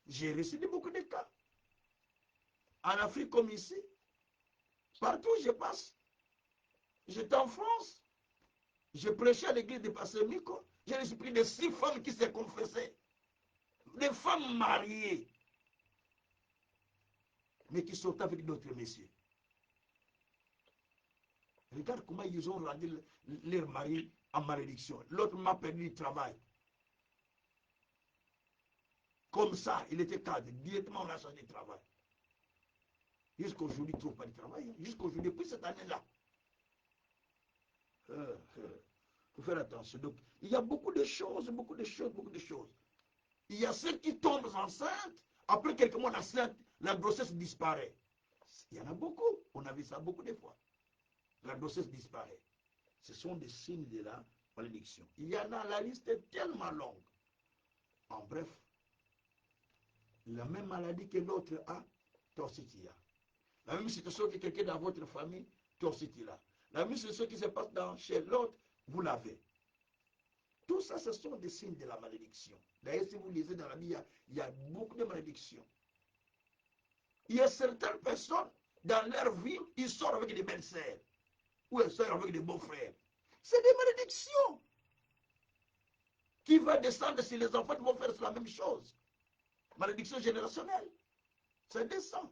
J'ai reçu beaucoup de cas. En Afrique comme ici, partout où je passe. J'étais en France, je prêchais à l'église de Pasteur Miko. J'ai reçu plus de 6 femmes qui se confessaient. Des femmes mariées, mais qui sortaient avec d'autres messieurs. Regarde comment ils ont rendu leur mari en malédiction. L'autre m'a perdu le travail. Comme ça, il était cadre. Directement, on a changé de travail. Jusqu'aujourd'hui, il ne trouve pas de travail. Jusqu'aujourd'hui, depuis cette année-là. Il faut faire attention. Donc, il y a beaucoup de choses, beaucoup de choses, beaucoup de choses. Il y a ceux qui tombent enceintes. Après quelques mois, la grossesse disparaît. Il y en a beaucoup. On a vu ça beaucoup de fois. La grossesse disparaît. Ce sont des signes de la malédiction. Il y en a, la liste est tellement longue. En bref, la même maladie que l'autre a, toi aussi tu as. La même situation que quelqu'un dans votre famille, toi aussi tu l'as. La même situation qui se passe chez l'autre, vous l'avez. Tout ça, ce sont des signes de la malédiction. D'ailleurs, si vous lisez dans la Bible, il y a beaucoup de malédictions. Il y a certaines personnes, dans leur vie, ils sortent avec des belles-sœurs. Ou elles sortent avec des beaux-frères. C'est des malédictions. Qui va descendre si les enfants vont faire la même chose. Malédiction générationnelle. Ça descend.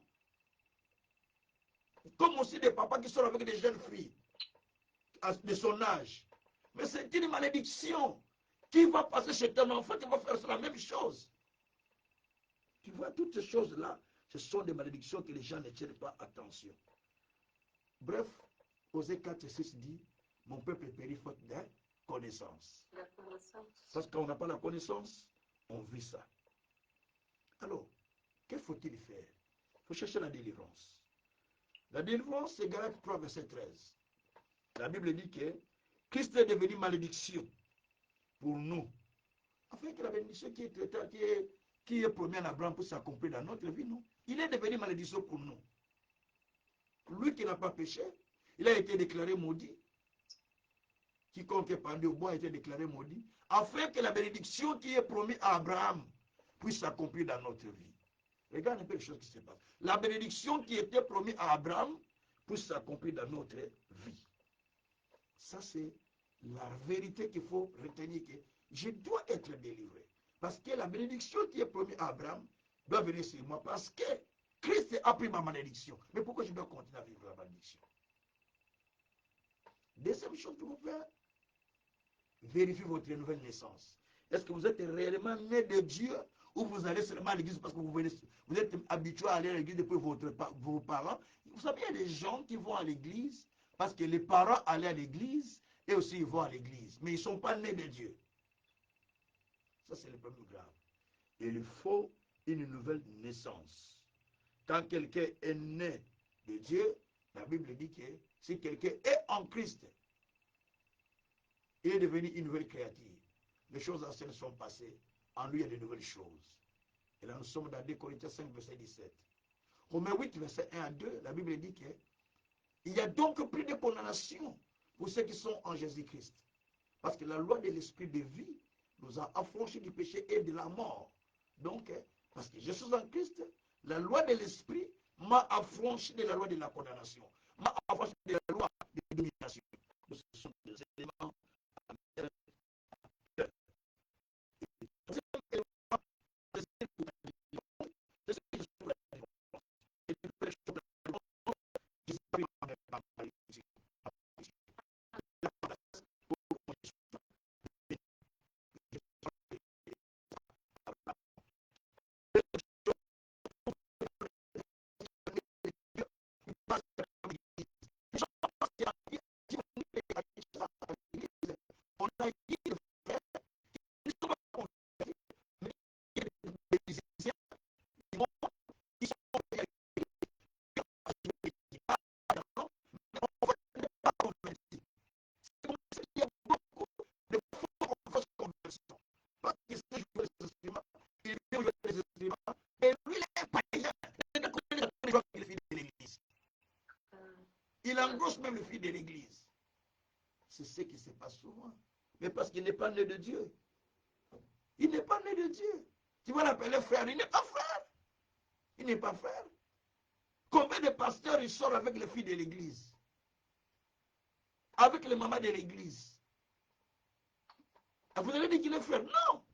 Comme aussi des papas qui sortent avec des jeunes filles de son âge. Mais c'est une malédiction qui va passer chez ton enfant qui va faire la même chose. Tu vois, toutes ces choses-là, ce sont des malédictions que les gens ne tiennent pas attention. Bref, Osée 4 et 6 dit, mon peuple périt faute de connaissance. La connaissance. Parce qu'on n'a pas la connaissance, on vit ça. Alors, que faut-il faire? Il faut chercher la délivrance. La délivrance, c'est Galates 3, verset 13. La Bible dit que Christ est devenu malédiction pour nous. Afin que la bénédiction qui est promis à Abraham pour s'accomplir dans notre vie, non. Il est devenu malédiction pour nous. Lui qui n'a pas péché, il a été déclaré maudit. Quiconque est pendu au bois a été déclaré maudit. Afin que la bénédiction qui est promise à Abraham puisse s'accomplir dans notre vie. Regarde un peu les choses qui se passent. La bénédiction qui était promise à Abraham puisse s'accomplir dans notre vie. Ça, c'est la vérité qu'il faut retenir, que je dois être délivré. Parce que la bénédiction qui est promise à Abraham doit venir sur moi. Parce que Christ a pris ma malédiction. Mais pourquoi je dois continuer à vivre la malédiction? Deuxième chose que vous faites, vérifiez votre nouvelle naissance. Est-ce que vous êtes réellement né de Dieu ou vous allez seulement à l'église parce que vous êtes habitué à aller à l'église depuis vos parents? Vous savez, il y a des gens qui vont à l'église parce que les parents allaient à l'église et aussi ils vont à l'église. Mais ils ne sont pas nés de Dieu. Ça, c'est le problème grave. Il faut une nouvelle naissance. Quand quelqu'un est né de Dieu, la Bible dit que si quelqu'un est en Christ, il est devenu une nouvelle créature. Les choses anciennes sont passées. En lui, il y a de nouvelles choses. Et là, nous sommes dans 2 Corinthiens 5, verset 17. Romains 8, verset 1 à 2, la Bible dit qu'il y a donc plus de condamnation pour ceux qui sont en Jésus-Christ. Parce que la loi de l'esprit de vie nous a affranchis du péché et de la mort. Donc, parce que je suis en Christ, la loi de l'esprit m'a affranchi de la loi de la condamnation. M'a affranchi de la loi de domination. Ce sont des éléments. Il engrosse même les filles de l'église. C'est ce qui se passe souvent. Mais parce qu'il n'est pas né de Dieu. Il n'est pas né de Dieu. Tu vas l'appeler frère, il n'est pas frère. Il n'est pas frère. Combien de pasteurs ils sortent avec les filles de l'église? Avec les mamans de l'église? Vous allez dire qu'il est frère? Non.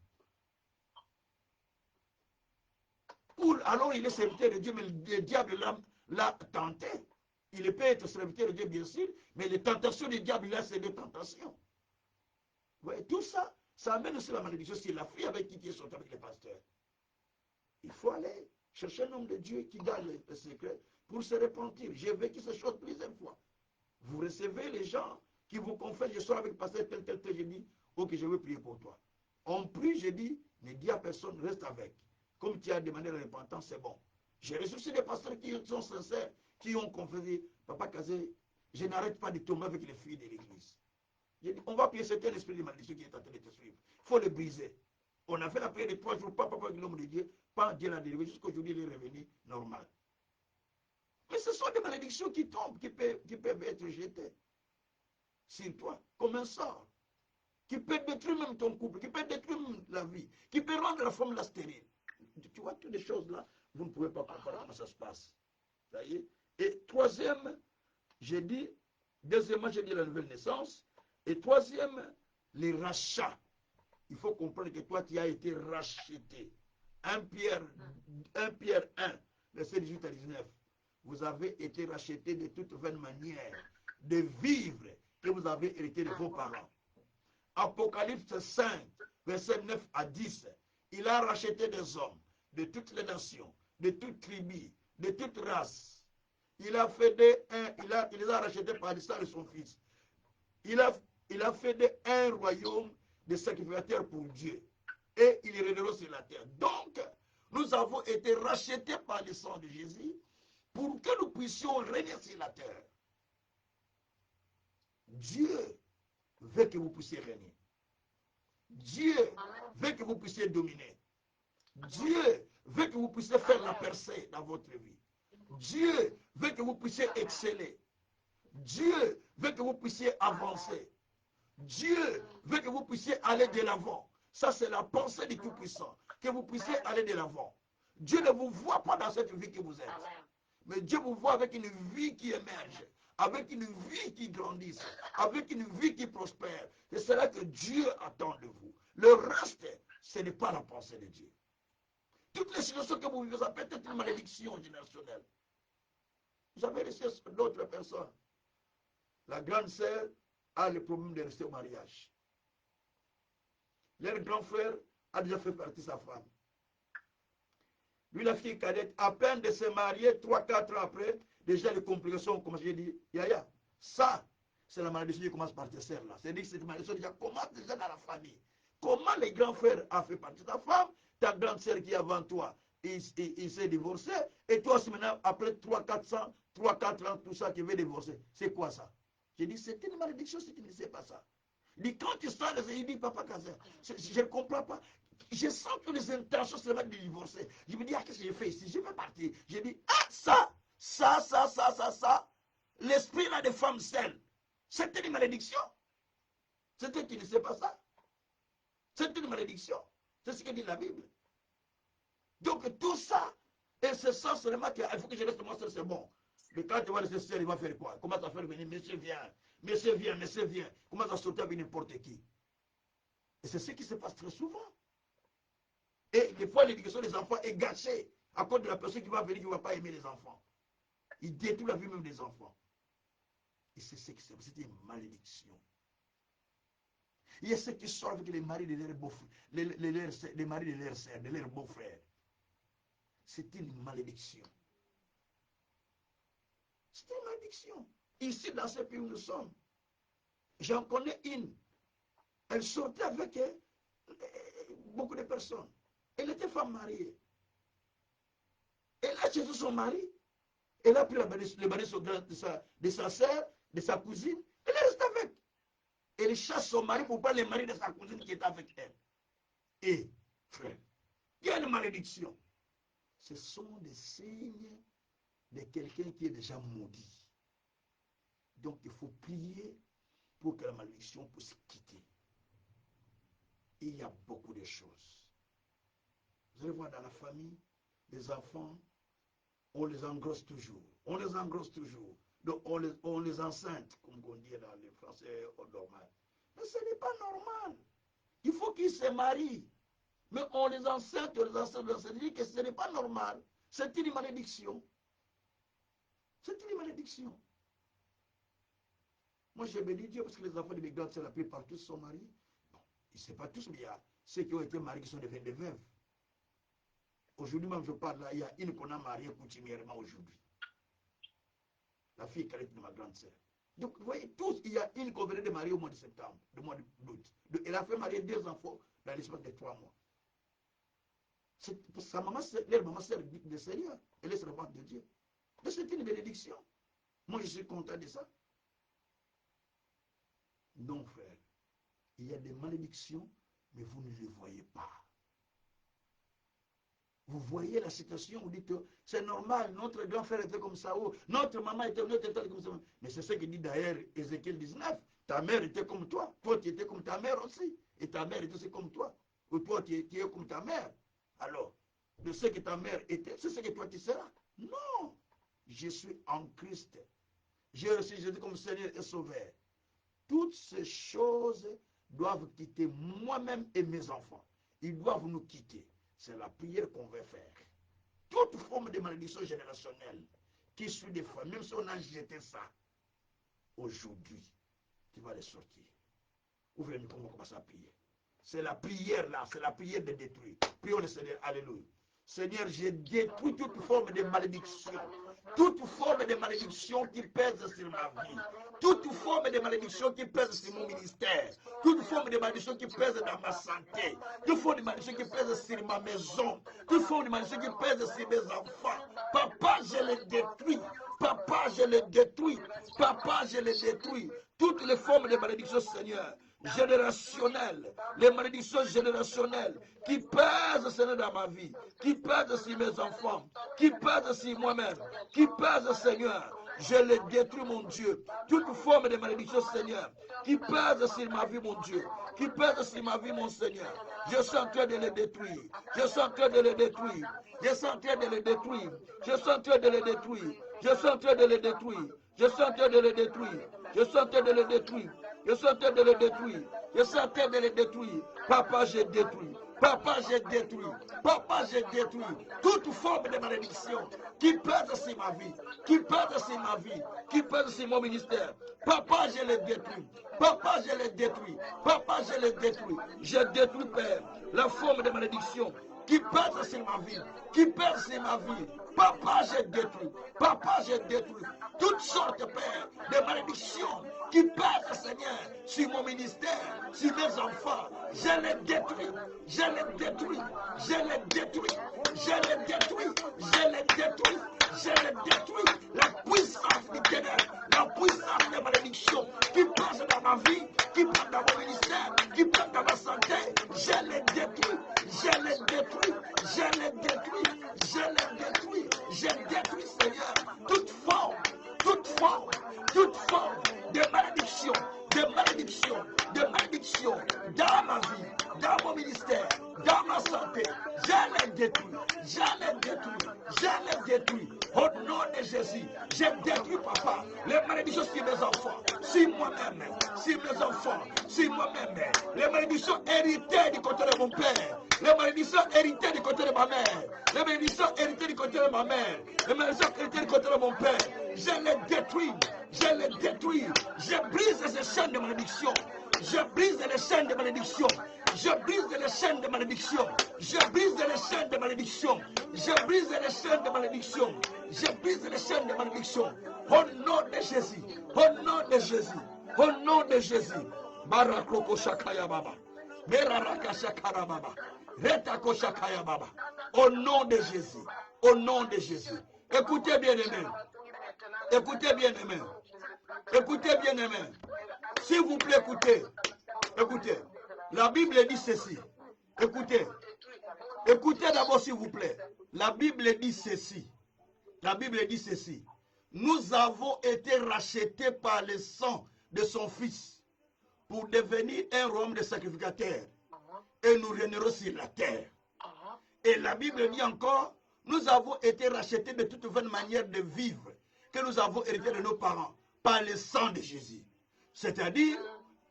Alors il est serviteur de Dieu, mais le diable l'a tenté. Il peut être serviteur de Dieu, bien sûr, mais les tentations du diable, là, c'est des tentations. Ouais, tout ça, ça amène aussi la malédiction. C'est la fille avec qui est sorti avec les pasteurs. Il faut aller chercher un homme de Dieu qui garde le secret pour se repentir. J'ai vécu ces choses plusieurs fois. Vous recevez les gens qui vous confessent, je sors avec le pasteur tel, je dis, ok, je veux prier pour toi. On prie, je dis, ne dis à personne, reste avec. Comme tu as demandé la repentance, c'est bon. J'ai reçu aussi des pasteurs qui sont sincères, qui ont confessé, Papa Kazé, je n'arrête pas de tomber avec les filles de l'église. J'ai dit, on va prier, c'est un esprit de malédiction qui est en train de te suivre. Il faut le briser. On a fait la prière de 3 jours, pas avec l'homme de Dieu, pas Dieu l'a délivré, jusqu'aujourd'hui il est revenu normal. Mais ce sont des malédictions qui tombent, qui peuvent être jetées sur toi, comme un sort, qui peut détruire même ton couple, qui peut détruire même la vie, qui peut rendre la femme stérile. Tu vois, toutes les choses là, vous ne pouvez pas comprendre comment ça se passe. Ça y est. Et troisième, j'ai dit, deuxièmement, j'ai dit la nouvelle naissance. Et troisième, les rachats. Il faut comprendre que toi, tu as été racheté. 1 Pierre 1, verset 18 à 19. Vous avez été racheté de toute vaine manière de vivre que vous avez hérité de vos parents. Apocalypse 5, verset 9 à 10. Il a racheté des hommes de toutes les nations, de toutes tribus, de toutes races. Il les a rachetés par le sang de son fils. Il a fait un royaume de sacrificateurs pour Dieu. Et il règnera sur la terre. Donc, nous avons été rachetés par le sang de Jésus pour que nous puissions régner sur la terre. Dieu veut que vous puissiez régner. Dieu veut que vous puissiez dominer. Dieu veut que vous puissiez faire la percée dans votre vie. Dieu veut que vous puissiez exceller. Dieu veut que vous puissiez avancer. Dieu veut que vous puissiez aller de l'avant. Ça, c'est la pensée du Tout-Puissant. Que vous puissiez aller de l'avant. Dieu ne vous voit pas dans cette vie que vous êtes. Mais Dieu vous voit avec une vie qui émerge, avec une vie qui grandisse, avec une vie qui prospère. Et c'est là que Dieu attend de vous. Le reste, ce n'est pas la pensée de Dieu. Toutes les situations que vous vivez, ça peut être une malédiction générationnelle. Vous avez laissé d'autres personnes. La grande sœur a le problème de rester au mariage. Leur grand frère a déjà fait partie de sa femme. Lui, la fille cadette, à peine de se marier, 3-4 ans après, déjà les complications, comme j'ai dit, Yaya, ça, c'est la malédiction qui commence par tes sœurs là. C'est-à-dire que cette malédiction déjà commence déjà dans la famille. Comment les grands frères a fait partie de ta femme, ta grande sœur qui est avant toi, il s'est divorcé, et toi aussi maintenant, après 3-4 ans, tout ça, qui veut divorcer. C'est quoi ça? J'ai dit, c'est une malédiction si tu ne sais pas ça. Il dit, quand tu sors, il dit, Papa Kazer, je ne comprends pas. Je sens que les intentions seulement de divorcer. Je me dis, ah, qu'est-ce que j'ai fait ici? Je vais partir. J'ai dit, ah, ça. L'esprit là des femmes saines. C'est une malédiction. C'est toi qui ne sais pas ça. C'est une malédiction. C'est ce que dit la Bible. Donc tout ça, et ce sens seulement qu'il faut que je reste moi seul, c'est bon. Mais quand tu vois le nécessaire, il va faire quoi? Comment ça faire venir? Monsieur viens. Comment ça sortir avec n'importe qui? Et c'est ce qui se passe très souvent. Et des fois, l'éducation des enfants est gâchée à cause de la personne qui va venir, qui ne va pas aimer les enfants. Il détruit la vie même des enfants. Et c'est ce qui se passe. C'est une malédiction. Il y a ceux qui sortent avec les maris de leurs beaux-frères, les maris de leurs sœurs, de leurs beaux-frères. C'est une malédiction. C'est une malédiction. Ici, dans ce pays où nous sommes, j'en connais une. Elle sortait avec beaucoup de personnes. Elle était femme mariée. Elle a chez son mari. Elle a pris le mari de sa sœur, de sa cousine. Elle reste avec. Elle chasse son mari pour pas le mari de sa cousine qui est avec elle. Et, frère, il y a une malédiction. Ce sont des signes de quelqu'un qui est déjà maudit. Donc il faut prier pour que la malédiction puisse quitter. Et il y a beaucoup de choses. Vous allez voir dans la famille, les enfants, on les engrosse toujours. On les engrosse toujours. Donc on les enceinte, comme on dit dans les français normal. Mais ce n'est pas normal. Il faut qu'ils se marient. Mais on les enceinte, on les dit que ce n'est pas normal. C'est une malédiction. C'est une malédiction. Moi, je bénis Dieu parce que les enfants de mes grandes sœurs, la plupart tous sont mariés. Bon, ils ne sont pas tous, mais il y a ceux qui ont été mariés qui sont devenus des veuves. Aujourd'hui même, je parle là, il y a une qu'on a mariée coutumièrement aujourd'hui. La fille cadette de ma grande sœur. Donc, vous voyez, tous, il y a une qu'on venait de marier au mois de septembre, au mois d'août. Elle a fait marier 2 enfants dans l'espace de 3 mois. Sa maman, leur maman sert de Seigneur. Elle est servante de Dieu. Donc, c'est une bénédiction. Moi, je suis content de ça. Non, frère. Il y a des malédictions, mais vous ne les voyez pas. Vous voyez la situation, vous dites, c'est normal, notre grand frère était comme ça, ou notre maman était comme ça. Mais c'est ce que dit d'ailleurs Ézéchiel 19. Ta mère était comme toi, toi tu étais comme ta mère aussi, et ta mère était aussi comme toi, ou toi tu es comme ta mère. Alors, de ce que ta mère était, c'est ce que toi tu seras. Non, je suis en Christ. J'ai reçu Jésus comme Seigneur et Sauveur. Toutes ces choses doivent quitter moi-même et mes enfants. Ils doivent nous quitter. C'est la prière qu'on va faire. Toute forme de malédiction générationnelle qui suit des fois, même si on a jeté ça, aujourd'hui, tu vas les sortir. Ouvrez-nous comment on commence à prier. C'est la prière là, c'est la prière de détruire. Prions le Seigneur, alléluia. Seigneur, j'ai détruit toute forme de malédiction. Toute forme de malédiction qui pèse sur ma vie. Toute forme de malédiction qui pèse sur mon ministère. Toute forme de malédiction qui pèse dans ma santé. Toute forme de malédiction qui pèse sur ma maison. Toute forme de malédiction qui pèse sur mes enfants. Papa, je les détruis. Papa, je les détruis. Papa, je les détruis. Toutes les formes de malédiction, Seigneur, générationnelles, les malédictions générationnelles qui pèsent, Seigneur, dans ma vie, qui pèsent sur mes enfants, qui pèsent sur moi-même, qui pèsent, Seigneur, je les détruis, mon Dieu. Toute forme de malédiction, Seigneur, qui pèse sur ma vie, mon Dieu, qui pèse sur ma vie, mon Seigneur, je suis en train de les détruire. Je suis en train de les détruire. Je suis en train de les détruire. Je suis en train de les détruire. Je suis en train de les détruire. Je suis en train de les détruire. Je suis en train de les détruire. Je suis en train de les détruire. Je suis en train de les détruire. Papa, j'ai détruit. Papa, j'ai détruit. Papa, j'ai détruit toute forme de malédiction qui pèse sur ma vie, qui pèse sur ma vie, qui pèse sur mon ministère. Papa, je les détruis. Papa, je les détruis. Papa, je les détruis. Je détruis, Père, la forme de malédiction qui pèse sur ma vie, qui pèse sur ma vie. Papa, j'ai détruit. Papa, j'ai détruit toutes sortes, Père, de malédictions qui pèsent, Seigneur, sur mon ministère, sur mes enfants. Je les détruis. Je les détruis. Je les détruis. Je les détruis. Je les détruis. Je les détruis. La puissance du ténèbre, la puissance des malédictions qui pèsent dans ma vie, qui pèsent dans mon ministère, qui pèsent dans ma santé. Je les détruis. Je les détruis. Je les détruis. Je les détruis. Je détruis, Seigneur, toute forme de malédiction, dans ma vie, dans mon ministère, dans ma santé. Je les détruis, je les détruis, je les détruis. Au nom de Jésus, je détruis, Papa, les malédictions sur mes enfants, sur moi-même, sur mes enfants, sur moi-même, les malédictions héritées du côté de mon père, les malédictions héritées du côté de ma mère, les malédictions héritées du côté de ma mère, les malédictions héritées du côté de mon père. Je les détruis, je les détruis, je brise ces chaînes de malédiction, je brise les chaînes de malédiction, je brise les chaînes de malédiction, je brise les chaînes de malédiction, je brise les chaînes de malédiction, je brise les chaînes de malédiction, au nom de Jésus, au nom de Jésus, au nom de Jésus. Barakoko Shakaya Baba, Meraraka Shakara Baba, Retako Shakaya Baba, au nom de Jésus, au nom de Jésus. Écoutez bien aimé. Écoutez bien aimé. Écoutez bien aimé. S'il vous plaît, écoutez. Écoutez. La Bible dit ceci. Écoutez. Écoutez d'abord s'il vous plaît. La Bible dit ceci. La Bible dit ceci. nous avons été rachetés par le sang de son Fils pour devenir un royaume de sacrificateurs. Et nous régnerons sur la terre. Et la Bible dit encore, nous avons été rachetés de toute bonne manière de vivre que nous avons hérité de nos parents par le sang de Jésus. C'est-à-dire,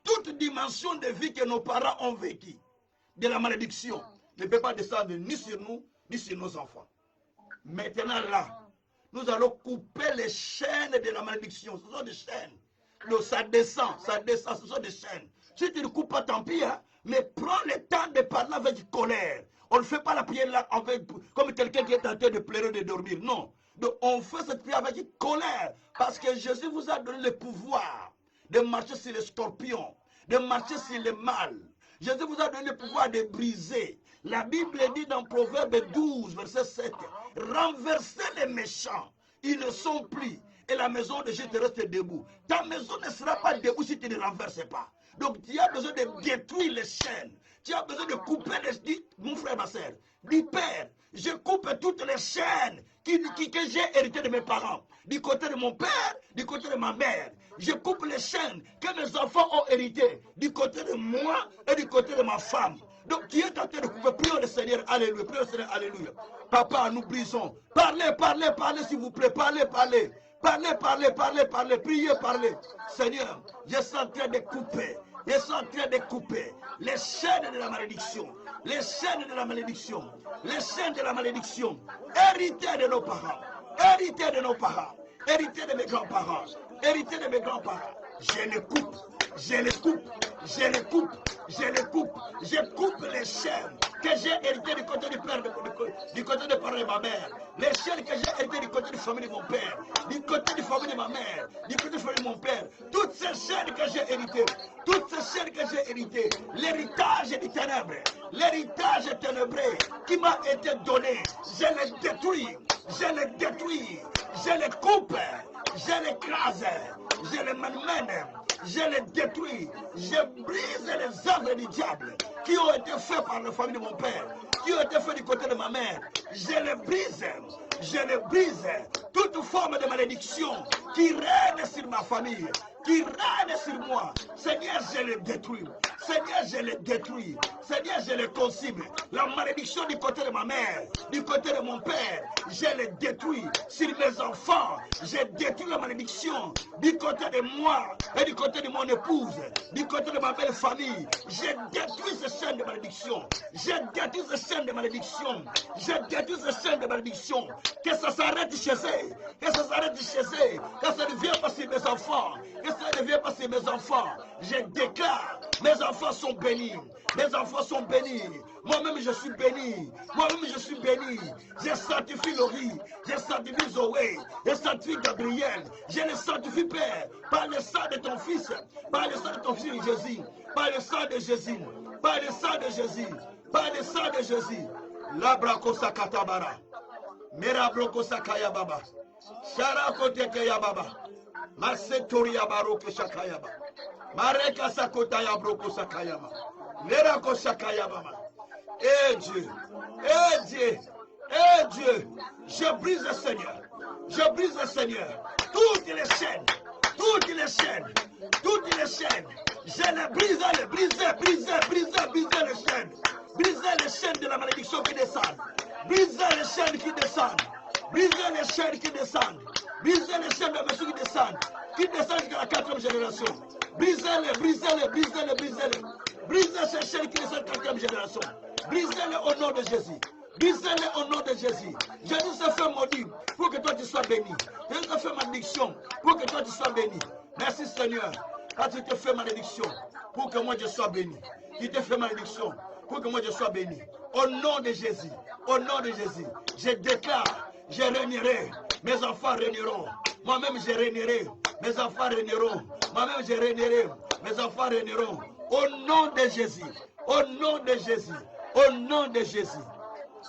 toute dimension de vie que nos parents ont vécue, de la malédiction, ne peut pas descendre ni sur nous, ni sur nos enfants. Maintenant là, nous allons couper les chaînes de la malédiction. Ce sont des chaînes. Donc ça descend, ce sont des chaînes. Si tu ne coupes pas, tant pis, hein, mais prends le temps de parler avec colère. On ne fait pas la prière là comme quelqu'un qui est en train de pleurer, de dormir. Non. Donc on fait cette prière avec colère. Parce que Jésus vous a donné le pouvoir de marcher sur les scorpions, de marcher sur le mal. Jésus vous a donné le pouvoir de briser. La Bible dit dans Proverbe 12, verset 7, renversez les méchants, ils ne sont plus, et la maison de Dieu te reste debout. Ta maison ne sera pas debout si tu ne renverses pas. Donc tu as besoin de détruire les chaînes. Tu as besoin de couper les... Dis, mon frère, ma soeur, dis Père, je coupe toutes les chaînes que j'ai héritées de mes parents. Du côté de mon père, du côté de ma mère. Je coupe les chaînes que mes enfants ont héritées. Du côté de moi et du côté de ma femme. Donc tu es en train de couper. Prions le Seigneur, alléluia. Prions le Seigneur, alléluia. Papa, nous brisons. Parlez, parlez, parlez s'il vous plaît. Parlez, parlez. Parlez, parlez, parlez, parlez. Priez, parlez. Seigneur, je suis en train de couper. Je suis en train de couper les chaînes de la malédiction. Les chaînes de la malédiction. Les chaînes de la malédiction. Héritées de nos parents. Héritées de nos parents. Héritées de mes grands-parents. Héritées de mes grands-parents. Je les coupe. Je les coupe. Je les coupe. Je les coupe. Je coupe les chaînes que j'ai héritées du côté du père, du côté des parents de ma mère. Les chaînes que j'ai héritées du côté de la famille de mon père. Du côté de la famille de ma mère. Du côté de la famille de mon père. Toutes ces chaînes que j'ai héritées. Toutes ces chaînes que j'ai héritées. L'héritage des ténèbres. L'héritage ténébreux qui m'a été donné. Je les détruis. Je les détruis. Je les coupe. Je les écrase. Je les malmène. Je les détruis, je brise les œuvres du diable qui ont été faites par la famille de mon père, qui ont été faites du côté de ma mère. Je les brise, je les brise. Toute forme de malédiction qui règne sur ma famille, qui règne sur moi, Seigneur, je les détruis. Seigneur, je les détruis. Seigneur, je les concible. La malédiction du côté de ma mère, du côté de mon père, je les détruis. Sur mes enfants, je détruis la malédiction du côté de moi et du côté de mon épouse, du côté de ma belle famille. Je détruis ces chaînes de malédiction. Je détruis ces chaînes de malédiction. Je détruis ces chaînes de malédiction. Que ça s'arrête chez eux. Que ça s'arrête chez eux. Que ça ne vienne pas sur mes enfants. Que ça ne vienne pas sur mes enfants. Je déclare, mes enfants sont bénis. Mes enfants sont bénis. Moi-même, je suis béni. Moi-même, je suis béni. Je sanctifie Laurie. Je sanctifie Zoé. Je sanctifie Gabriel. Je le sanctifie, Père, par le sang de ton Fils. Par le sang de ton Fils Jésus. Par le sang de Jésus. Par le sang de Jésus. Par le sang de Jésus. Labrako sakatabara. Merabroko sakaya baba. Sharako tekeya baba. Masetoria baroke shakayaba. Mareka sakotaya broko sakayama. Lerako sakayama. Eh Dieu, eh Dieu, eh Dieu, je brise le Seigneur. Je brise le Seigneur. Toutes les chaînes, toutes les chaînes, toutes les chaînes. Je les brise, brise les chaînes. Brisez les chaînes de la malédiction qui descendent. Brisez les chaînes qui descendent. Brisez les chaînes qui descendent. Brisez les chaînes de la malédiction qui descendent. Qui descendent jusqu'à la 4e génération. Brisez-les, brisez-les, brisez-les, brisez-les. Brisez ces chaînes qui descendent à la 4e génération. Brisez-les au nom de Jésus. Brisez-les au nom de Jésus. Jésus s'est fait maudit pour que toi tu sois béni. Jésus s'est fait malédiction pour que toi tu sois béni. Merci Seigneur. Quand tu te fais malédiction pour que moi je sois béni. Tu te fais malédiction pour que moi je sois béni. Au nom de Jésus. Au nom de Jésus. Je déclare, je régnerai. Mes enfants régneront. Moi-même je régnerai. Mes enfants régneront. Moi-même je régnerai. Mes enfants régneront. Au nom de Jésus. Au nom de Jésus. Au nom de Jésus.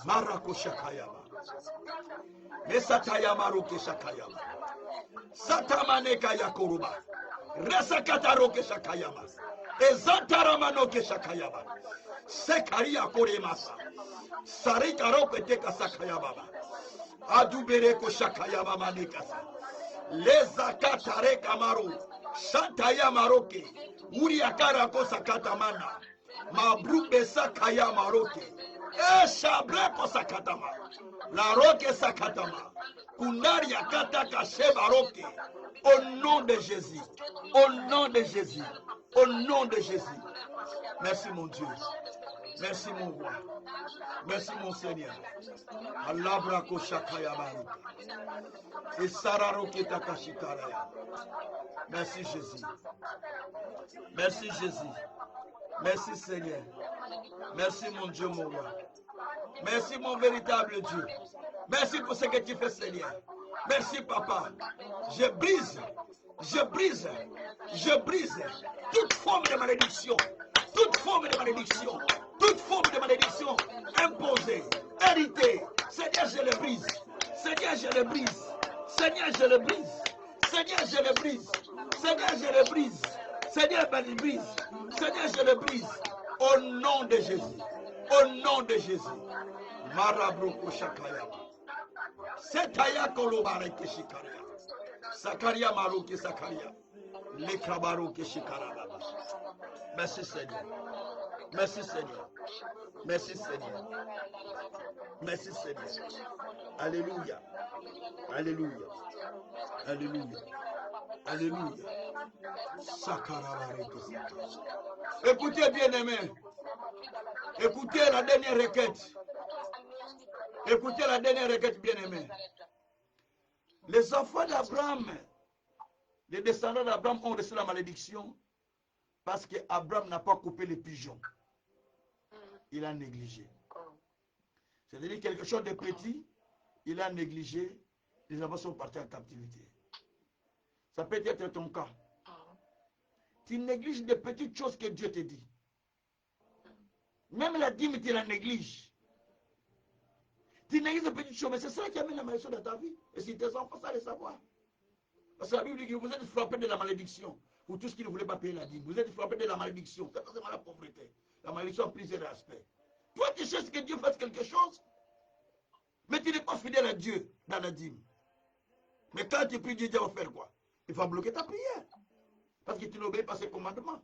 Marako Shakayama. Mesatayama Roke Shakayama. Satamaneka Yakoruba. Resakataroke Shakayama. Ezantaramanoke Shakayama. Sekaria Koremasa. Sarikaroke Teka Sakayama. Adubereko Shakayama Manekasa. Les akatare kamaru. Shataya maroke. Uriakara kosa katamana. Mabrube sakaya maroke. Shabre kosa katama. La roque sakatama. Kundaria kata kashe maroke. Au nom de Jésus. Au nom de Jésus. Au nom de Jésus. Merci mon Dieu. Merci mon roi. Merci mon Seigneur. Allah brako shakaya maroke. Et sararoke takashikaraya. Merci Jésus. Merci Jésus. Merci Seigneur. Merci mon Dieu, mon roi. Merci mon véritable Dieu. Merci pour ce que tu fais Seigneur. Merci Papa. Je brise toute forme de malédiction. Toute forme de malédiction. Toute forme de malédiction imposée, héritée. Seigneur, je le brise. Seigneur, je le brise. Seigneur, je le brise. Seigneur, je le brise. Seigneur, je le brise. Seigneur, je le brise. Seigneur, je le brise. Au nom de Jésus. Au nom de Jésus. Marabroko Shakaya. Setaya Kolobare Keshikaria. Sakaria Maroke Sakaria. Lekabaro Keshikara. Merci Seigneur. Merci Seigneur. Merci Seigneur. Merci Seigneur. Alléluia. Alléluia. Alléluia. Alléluia. Écoutez bien aimé. Écoutez la dernière requête. Écoutez la dernière requête bien aimé. Les enfants d'Abraham, les descendants d'Abraham ont reçu la malédiction parce qu'Abraham n'a pas coupé les pigeons. Il a négligé. C'est-à-dire quelque chose de petit, il a négligé, les enfants sont partis en captivité. Ça peut être ton cas. Tu négliges des petites choses que Dieu te dit. Même la dîme, tu la négliges. Tu négliges des petites choses, mais c'est ça qui amène la malédiction dans ta vie. Et si tes enfants savent le savoir. Parce que la Bible dit que vous êtes frappés de la malédiction. Pour tout ce qui ne voulait pas payer la dîme. Vous êtes frappés de la malédiction. C'est pas la pauvreté. La malédiction a plusieurs aspects. Toi, tu cherches que Dieu fasse quelque chose, mais tu n'es pas fidèle à Dieu dans la dîme. Mais quand tu pries, Dieu va faire quoi? Il va bloquer ta prière. Parce que tu n'obéis pas ses commandements.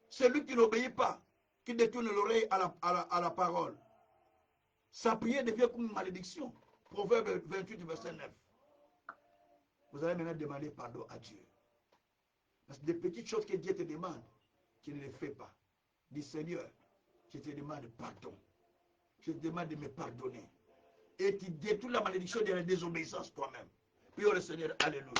Celui qui n'obéit pas, qui détourne l'oreille à la parole, sa prière devient comme une malédiction. Proverbe 28, verset 9. Vous allez maintenant demander pardon à Dieu. Parce que des petites choses que Dieu te demande, tu ne les fais pas. Dis Seigneur, je te demande pardon. Je te demande de me pardonner. Et tu détruis la malédiction de la désobéissance toi-même. Prions le Seigneur, alléluia.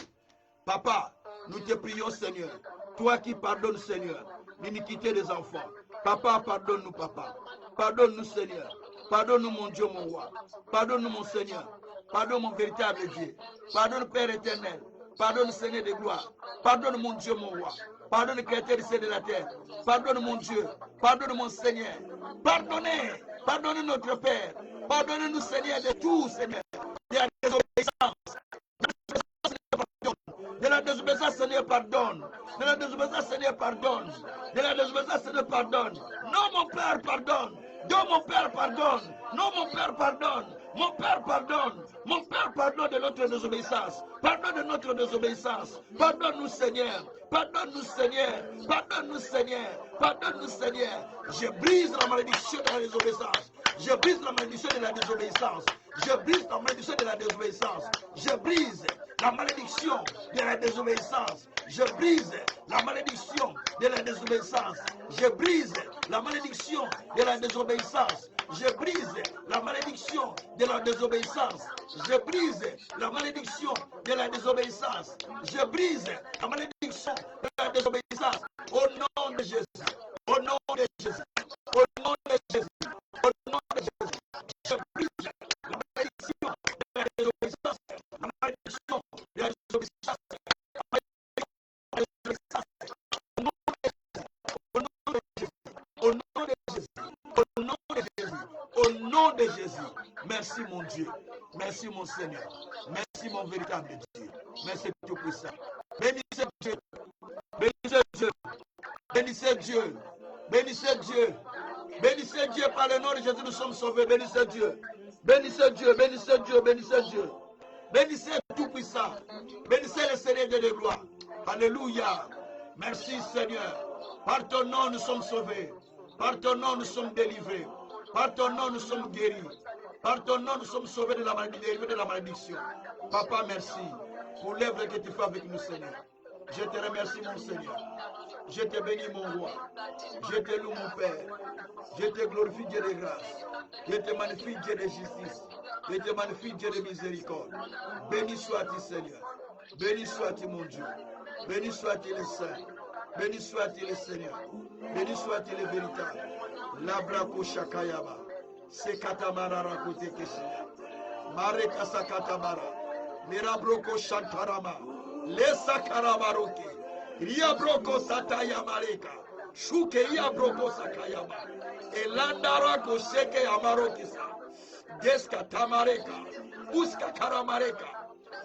Papa, nous te prions Seigneur. Toi qui pardonnes Seigneur, l'iniquité des enfants. Papa, pardonne-nous Papa. Pardonne-nous Seigneur. Pardonne-nous mon Dieu, mon roi. Pardonne-nous mon Seigneur. Pardonne mon véritable Dieu. Pardonne Père éternel. Pardonne Seigneur de gloire. Pardonne mon Dieu, mon roi. Pardonne le Créateur du ciel et de la terre. Pardonne mon Dieu. Pardonne mon Seigneur. Pardonnez. Pardonnez notre Père. Pardonnez-nous Seigneur de tout Seigneur. De la désobéissance. De la désobéissance Seigneur pardonne. De la désobéissance Seigneur pardonne. De la désobéissance Seigneur pardonne. Non mon Père pardonne. Non mon Père pardonne. Non mon Père pardonne. Mon Père pardonne. Mon Père pardonne de notre désobéissance. Pardonne de notre désobéissance. Pardonne-nous Seigneur. Pardonne-nous Seigneur. Pardonne-nous Seigneur. Pardonne-nous Seigneur. Je brise la malédiction de la désobéissance. Je brise la malédiction de la désobéissance. Je brise la malédiction de la désobéissance. Je brise la malédiction de la désobéissance. Je brise la malédiction de la désobéissance. Je brise la malédiction de la désobéissance. Je brise la malédiction de la désobéissance. Je brise la malédiction de la désobéissance. Je brise la malédiction de la désobéissance. Au nom de Jésus. Au nom de Jésus. Au nom de Jésus. Au nom de Jésus. Je brise la malédiction de la désobéissance. La malédiction de la désobéissance. Au nom de Jésus. Au nom de Jésus. Au nom de Jésus. Merci mon Dieu. Merci mon Seigneur. Merci mon véritable Dieu. Merci Dieu puissant. Bénissez Dieu. Bénissez Dieu. Bénissez Dieu. Bénissez Dieu. Bénissez Dieu par le nom de Jésus, nous sommes sauvés. Bénissez Dieu. Bénissez Dieu. Bénissez Dieu. Bénissez Dieu. Bénissez tout puissant. ça. Bénissez le Seigneur Dieu de gloire. Alléluia. Merci Seigneur. Par ton nom nous sommes sauvés. Par ton nom nous sommes délivrés. Par ton nom nous sommes guéris. Par ton nom nous sommes sauvés de la malédiction. Papa, merci pour l'œuvre que tu fais avec nous, Seigneur. Je te remercie, mon Seigneur. Je te bénis, mon roi. Je te loue, mon Père. Je te glorifie, Dieu de grâce. Je te magnifie, Dieu de justice. Je te magnifie, Dieu de miséricorde. Béni sois-tu, Seigneur. Béni sois-tu, mon Dieu. Béni sois-tu le Saint. Béni sois-tu le Seigneur. Béni sois-tu le véritable. Labrako Shakayaba. Sekatamara Rakote Keshia. Mareka Sakatamara. Mirabroko Shantarama. Lesa Karamaroke. Riabroko Sataya Mareka. Shuke Riabroko Sakayama. Elandara Kosheke Amarokisa. Deska Tamareka. Uska Karamareka.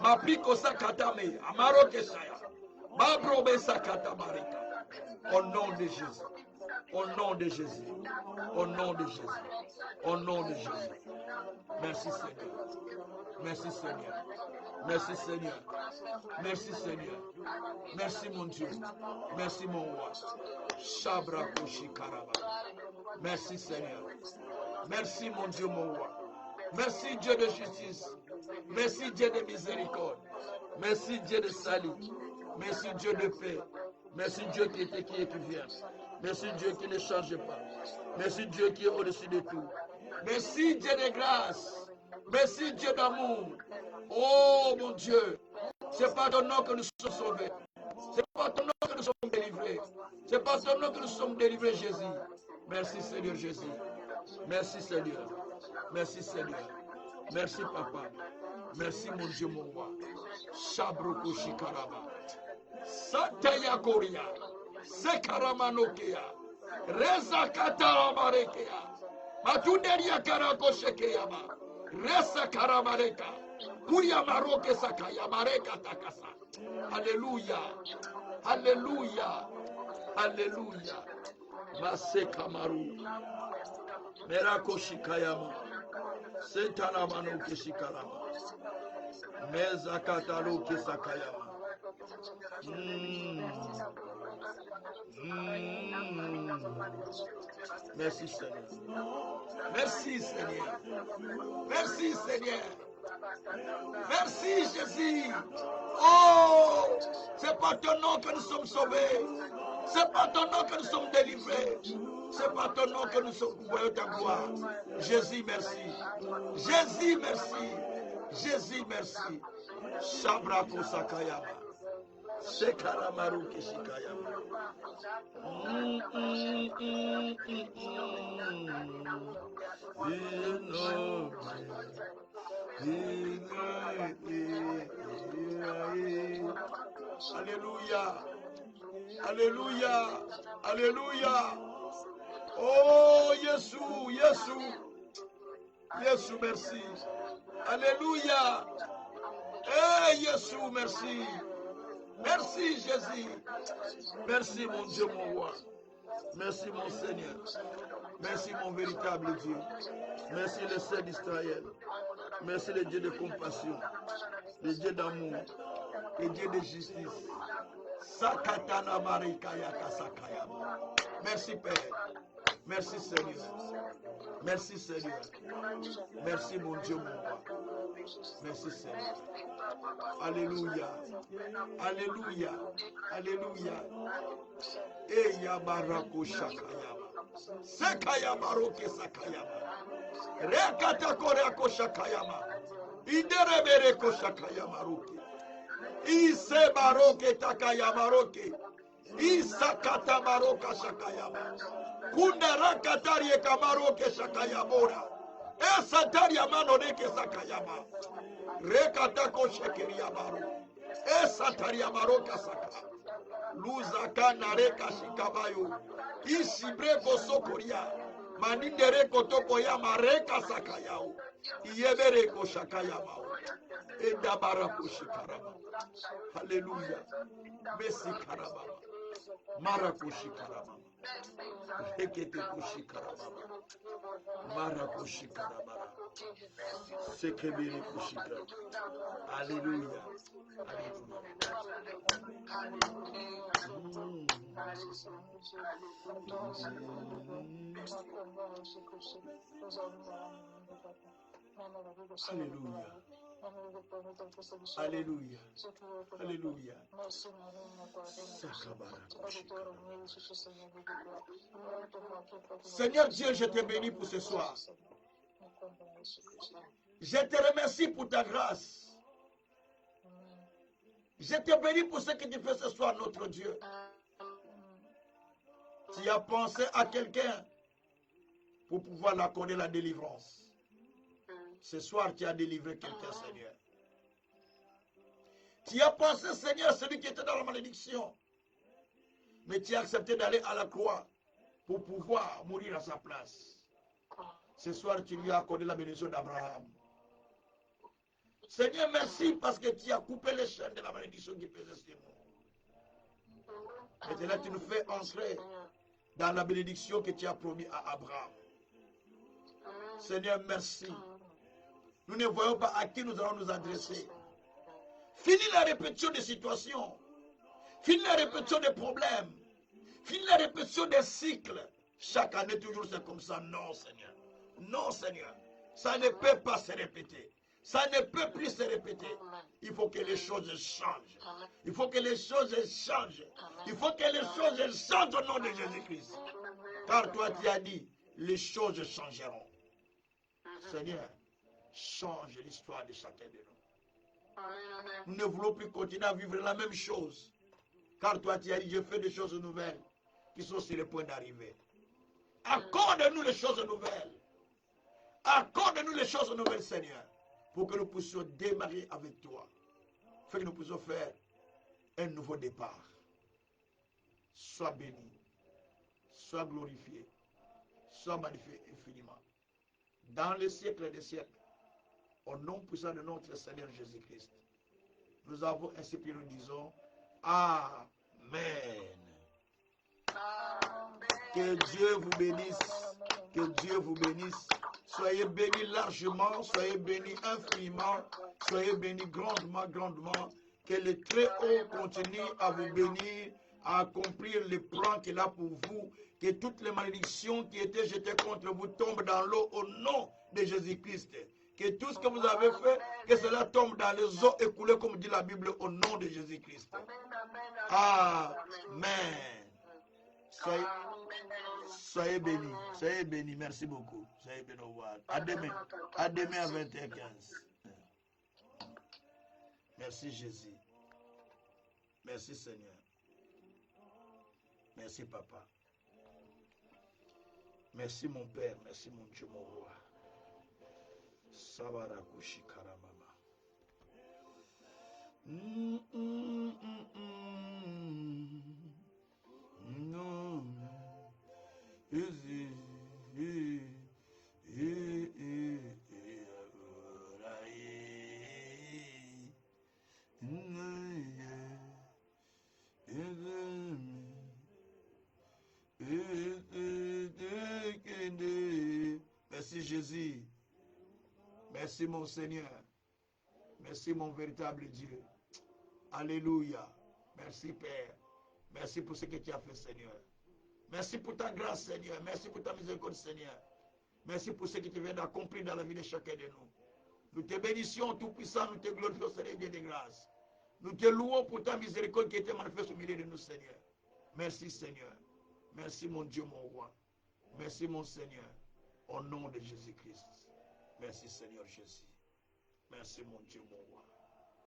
Mapriko Sakatame. Amaroke Shaya. Babrobe Sakatamareka. Au nom de Jésus. Au nom de Jésus. Au nom de Jésus. Au nom de Jésus. Merci Seigneur. Merci Seigneur. Merci Seigneur. Merci Seigneur. Merci mon Dieu. Merci mon roi. Shabrakoshi Karaba. Merci Seigneur. Merci mon Dieu, mon roi. Merci Dieu de justice. Merci Dieu de miséricorde. Merci Dieu de salut. Merci Dieu de paix. Merci Dieu qui était, qui est, qui vient. Merci Dieu qui ne change pas. Merci Dieu qui est au-dessus de tout. Merci Dieu de grâce. Merci Dieu d'amour. Oh mon Dieu, c'est pas ton nom que nous sommes sauvés. C'est pas ton nom que nous sommes délivrés. C'est pas ton nom que nous sommes délivrés, Jésus. Merci Seigneur Jésus. Merci Seigneur. Merci Seigneur. Merci Papa. Merci mon Dieu, mon roi. Shabroko Shikaraba. Sataya Koria. Sekaramanokea. Reza Kataramarekea. Matuneria Karakoshekeama. Resa Karamareka. Kuria Maroke Sakaya Mareka Takasa. Alléluia. Alléluia. Alléluia. Maseka Maru. Merako Shikayama. Setana Manoke Shikarama. Meza Kataloke Sakayama. Merci Seigneur. Merci Seigneur. Merci Seigneur. Merci Jésus. Oh, c'est pas ton nom que nous sommes sauvés. C'est pas ton nom que nous sommes délivrés. C'est pas ton nom que nous sommes voyons ta gloire. Jésus, merci. Jésus, merci. Jésus, merci. Shabrako Sakayama. Sekaramaru Kishikayama. Alléluia. Alléluia. Alléluia. Oh, Jésus, Jésus. Jésus, merci. Alléluia. Eh, Jésus, merci. Merci, Jésus. Merci, mon Dieu, mon roi. Merci, mon Seigneur. Merci, mon véritable Dieu. Merci, le Saint d'Israël. Merci, le Dieu de compassion, le Dieu d'amour, le Dieu de justice. Sakatana Marikaya Kasakaya. Merci, Père. Merci, Seigneur. Merci, Seigneur. Merci, mon Dieu, mon roi. Merci, Seigneur. Alléluia. Alléluia. Alléluia. Eya barako shakayama. Sekayama roke sakayama. Rekata koreko shakayama. Iderebereko shakayama roke. Ise baroke takayama roke. Isakata baroka shakayama. Kunda rakatari kamaroke shakayamora. Esataria manoneke sakayama. Rekatako shekeria baro. Esataria maroka saka. Luzaka nareka shikabayo. Ishibreko sokoria. Manindereko toko yama reka sakayao. Iyebereko shakayama. Edabarako shikarama. Hallelujah. Messi karama. Marako shikarama. Rekete kushikarama. Marako shikarama. Sekebiri kushika. Alléluia. Alléluia. Alléluia. Seigneur Dieu, je te bénis pour ce soir. Je te remercie pour ta grâce. Je te bénis pour ce que tu fais ce soir, notre Dieu. Tu as pensé à quelqu'un pour pouvoir l'accorder la délivrance. Ce soir, tu as délivré quelqu'un, Seigneur. Tu as pensé, Seigneur, celui qui était dans la malédiction. Mais tu as accepté d'aller à la croix pour pouvoir mourir à sa place. Ce soir, tu lui as accordé la bénédiction d'Abraham. Seigneur, merci parce que tu as coupé les chaînes de la malédiction qui pesait sur nous. Maintenant, tu nous fais entrer dans la bénédiction que tu as promis à Abraham. Seigneur, merci. Nous ne voyons pas à qui nous allons nous adresser. Fini la répétition des situations. Fini la répétition des problèmes. Fini la répétition des cycles. Chaque année, toujours, c'est comme ça. Non, Seigneur. Non, Seigneur. Ça ne peut pas se répéter. Ça ne peut plus se répéter. Il faut que les choses changent. Il faut que les choses changent. Il faut que les choses changent au nom de Jésus-Christ. Car toi, tu as dit, les choses changeront. Seigneur, change l'histoire de chacun de nous. Nous ne voulons plus continuer à vivre la même chose. Car toi, tu as dit, je fais des choses nouvelles qui sont sur le point d'arriver. Accorde-nous les choses nouvelles. Accorde-nous les choses nouvelles, Seigneur, pour que nous puissions démarrer avec toi. Fait que nous puissions faire un nouveau départ. Sois béni, sois glorifié, sois magnifié infiniment. Dans les siècles des siècles, au nom puissant de notre Seigneur Jésus-Christ, nous avons ainsi prié, nous disons Amen. Que Dieu vous bénisse. Que Dieu vous bénisse. Soyez bénis largement, soyez bénis infiniment, soyez bénis grandement, grandement. Que le Très-Haut continue à vous bénir, à accomplir les plans qu'il a pour vous. Que toutes les malédictions qui étaient jetées contre vous tombent dans l'eau au nom de Jésus-Christ. Que tout ce que vous avez fait, que cela tombe dans les eaux écoulées, comme dit la Bible, au nom de Jésus-Christ. Amen. Soyez bénis, soyez bénis, merci beaucoup. Soyez bénis, au revoir. À demain à 21h15. Merci Jésus. Merci Seigneur. Merci Papa. Merci mon Père, merci mon Dieu, mon roi. Sabarakushi Karamama. No. Merci Jésus. Merci mon Seigneur. Merci mon véritable Dieu. Alléluia. Merci Père. Merci pour ce que tu as fait, Seigneur. Merci pour ta grâce, Seigneur. Merci pour ta miséricorde, Seigneur. Merci pour ce que tu viens d'accomplir dans la vie de chacun de nous. Nous te bénissions, Tout-Puissant, nous te glorifions, Seigneur, Dieu de grâce. Nous te louons pour ta miséricorde qui était manifeste au milieu de nous, Seigneur. Merci, Seigneur. Merci, mon Dieu, mon roi. Merci, mon Seigneur. Au nom de Jésus-Christ. Merci, Seigneur Jésus. Merci, mon Dieu, mon roi.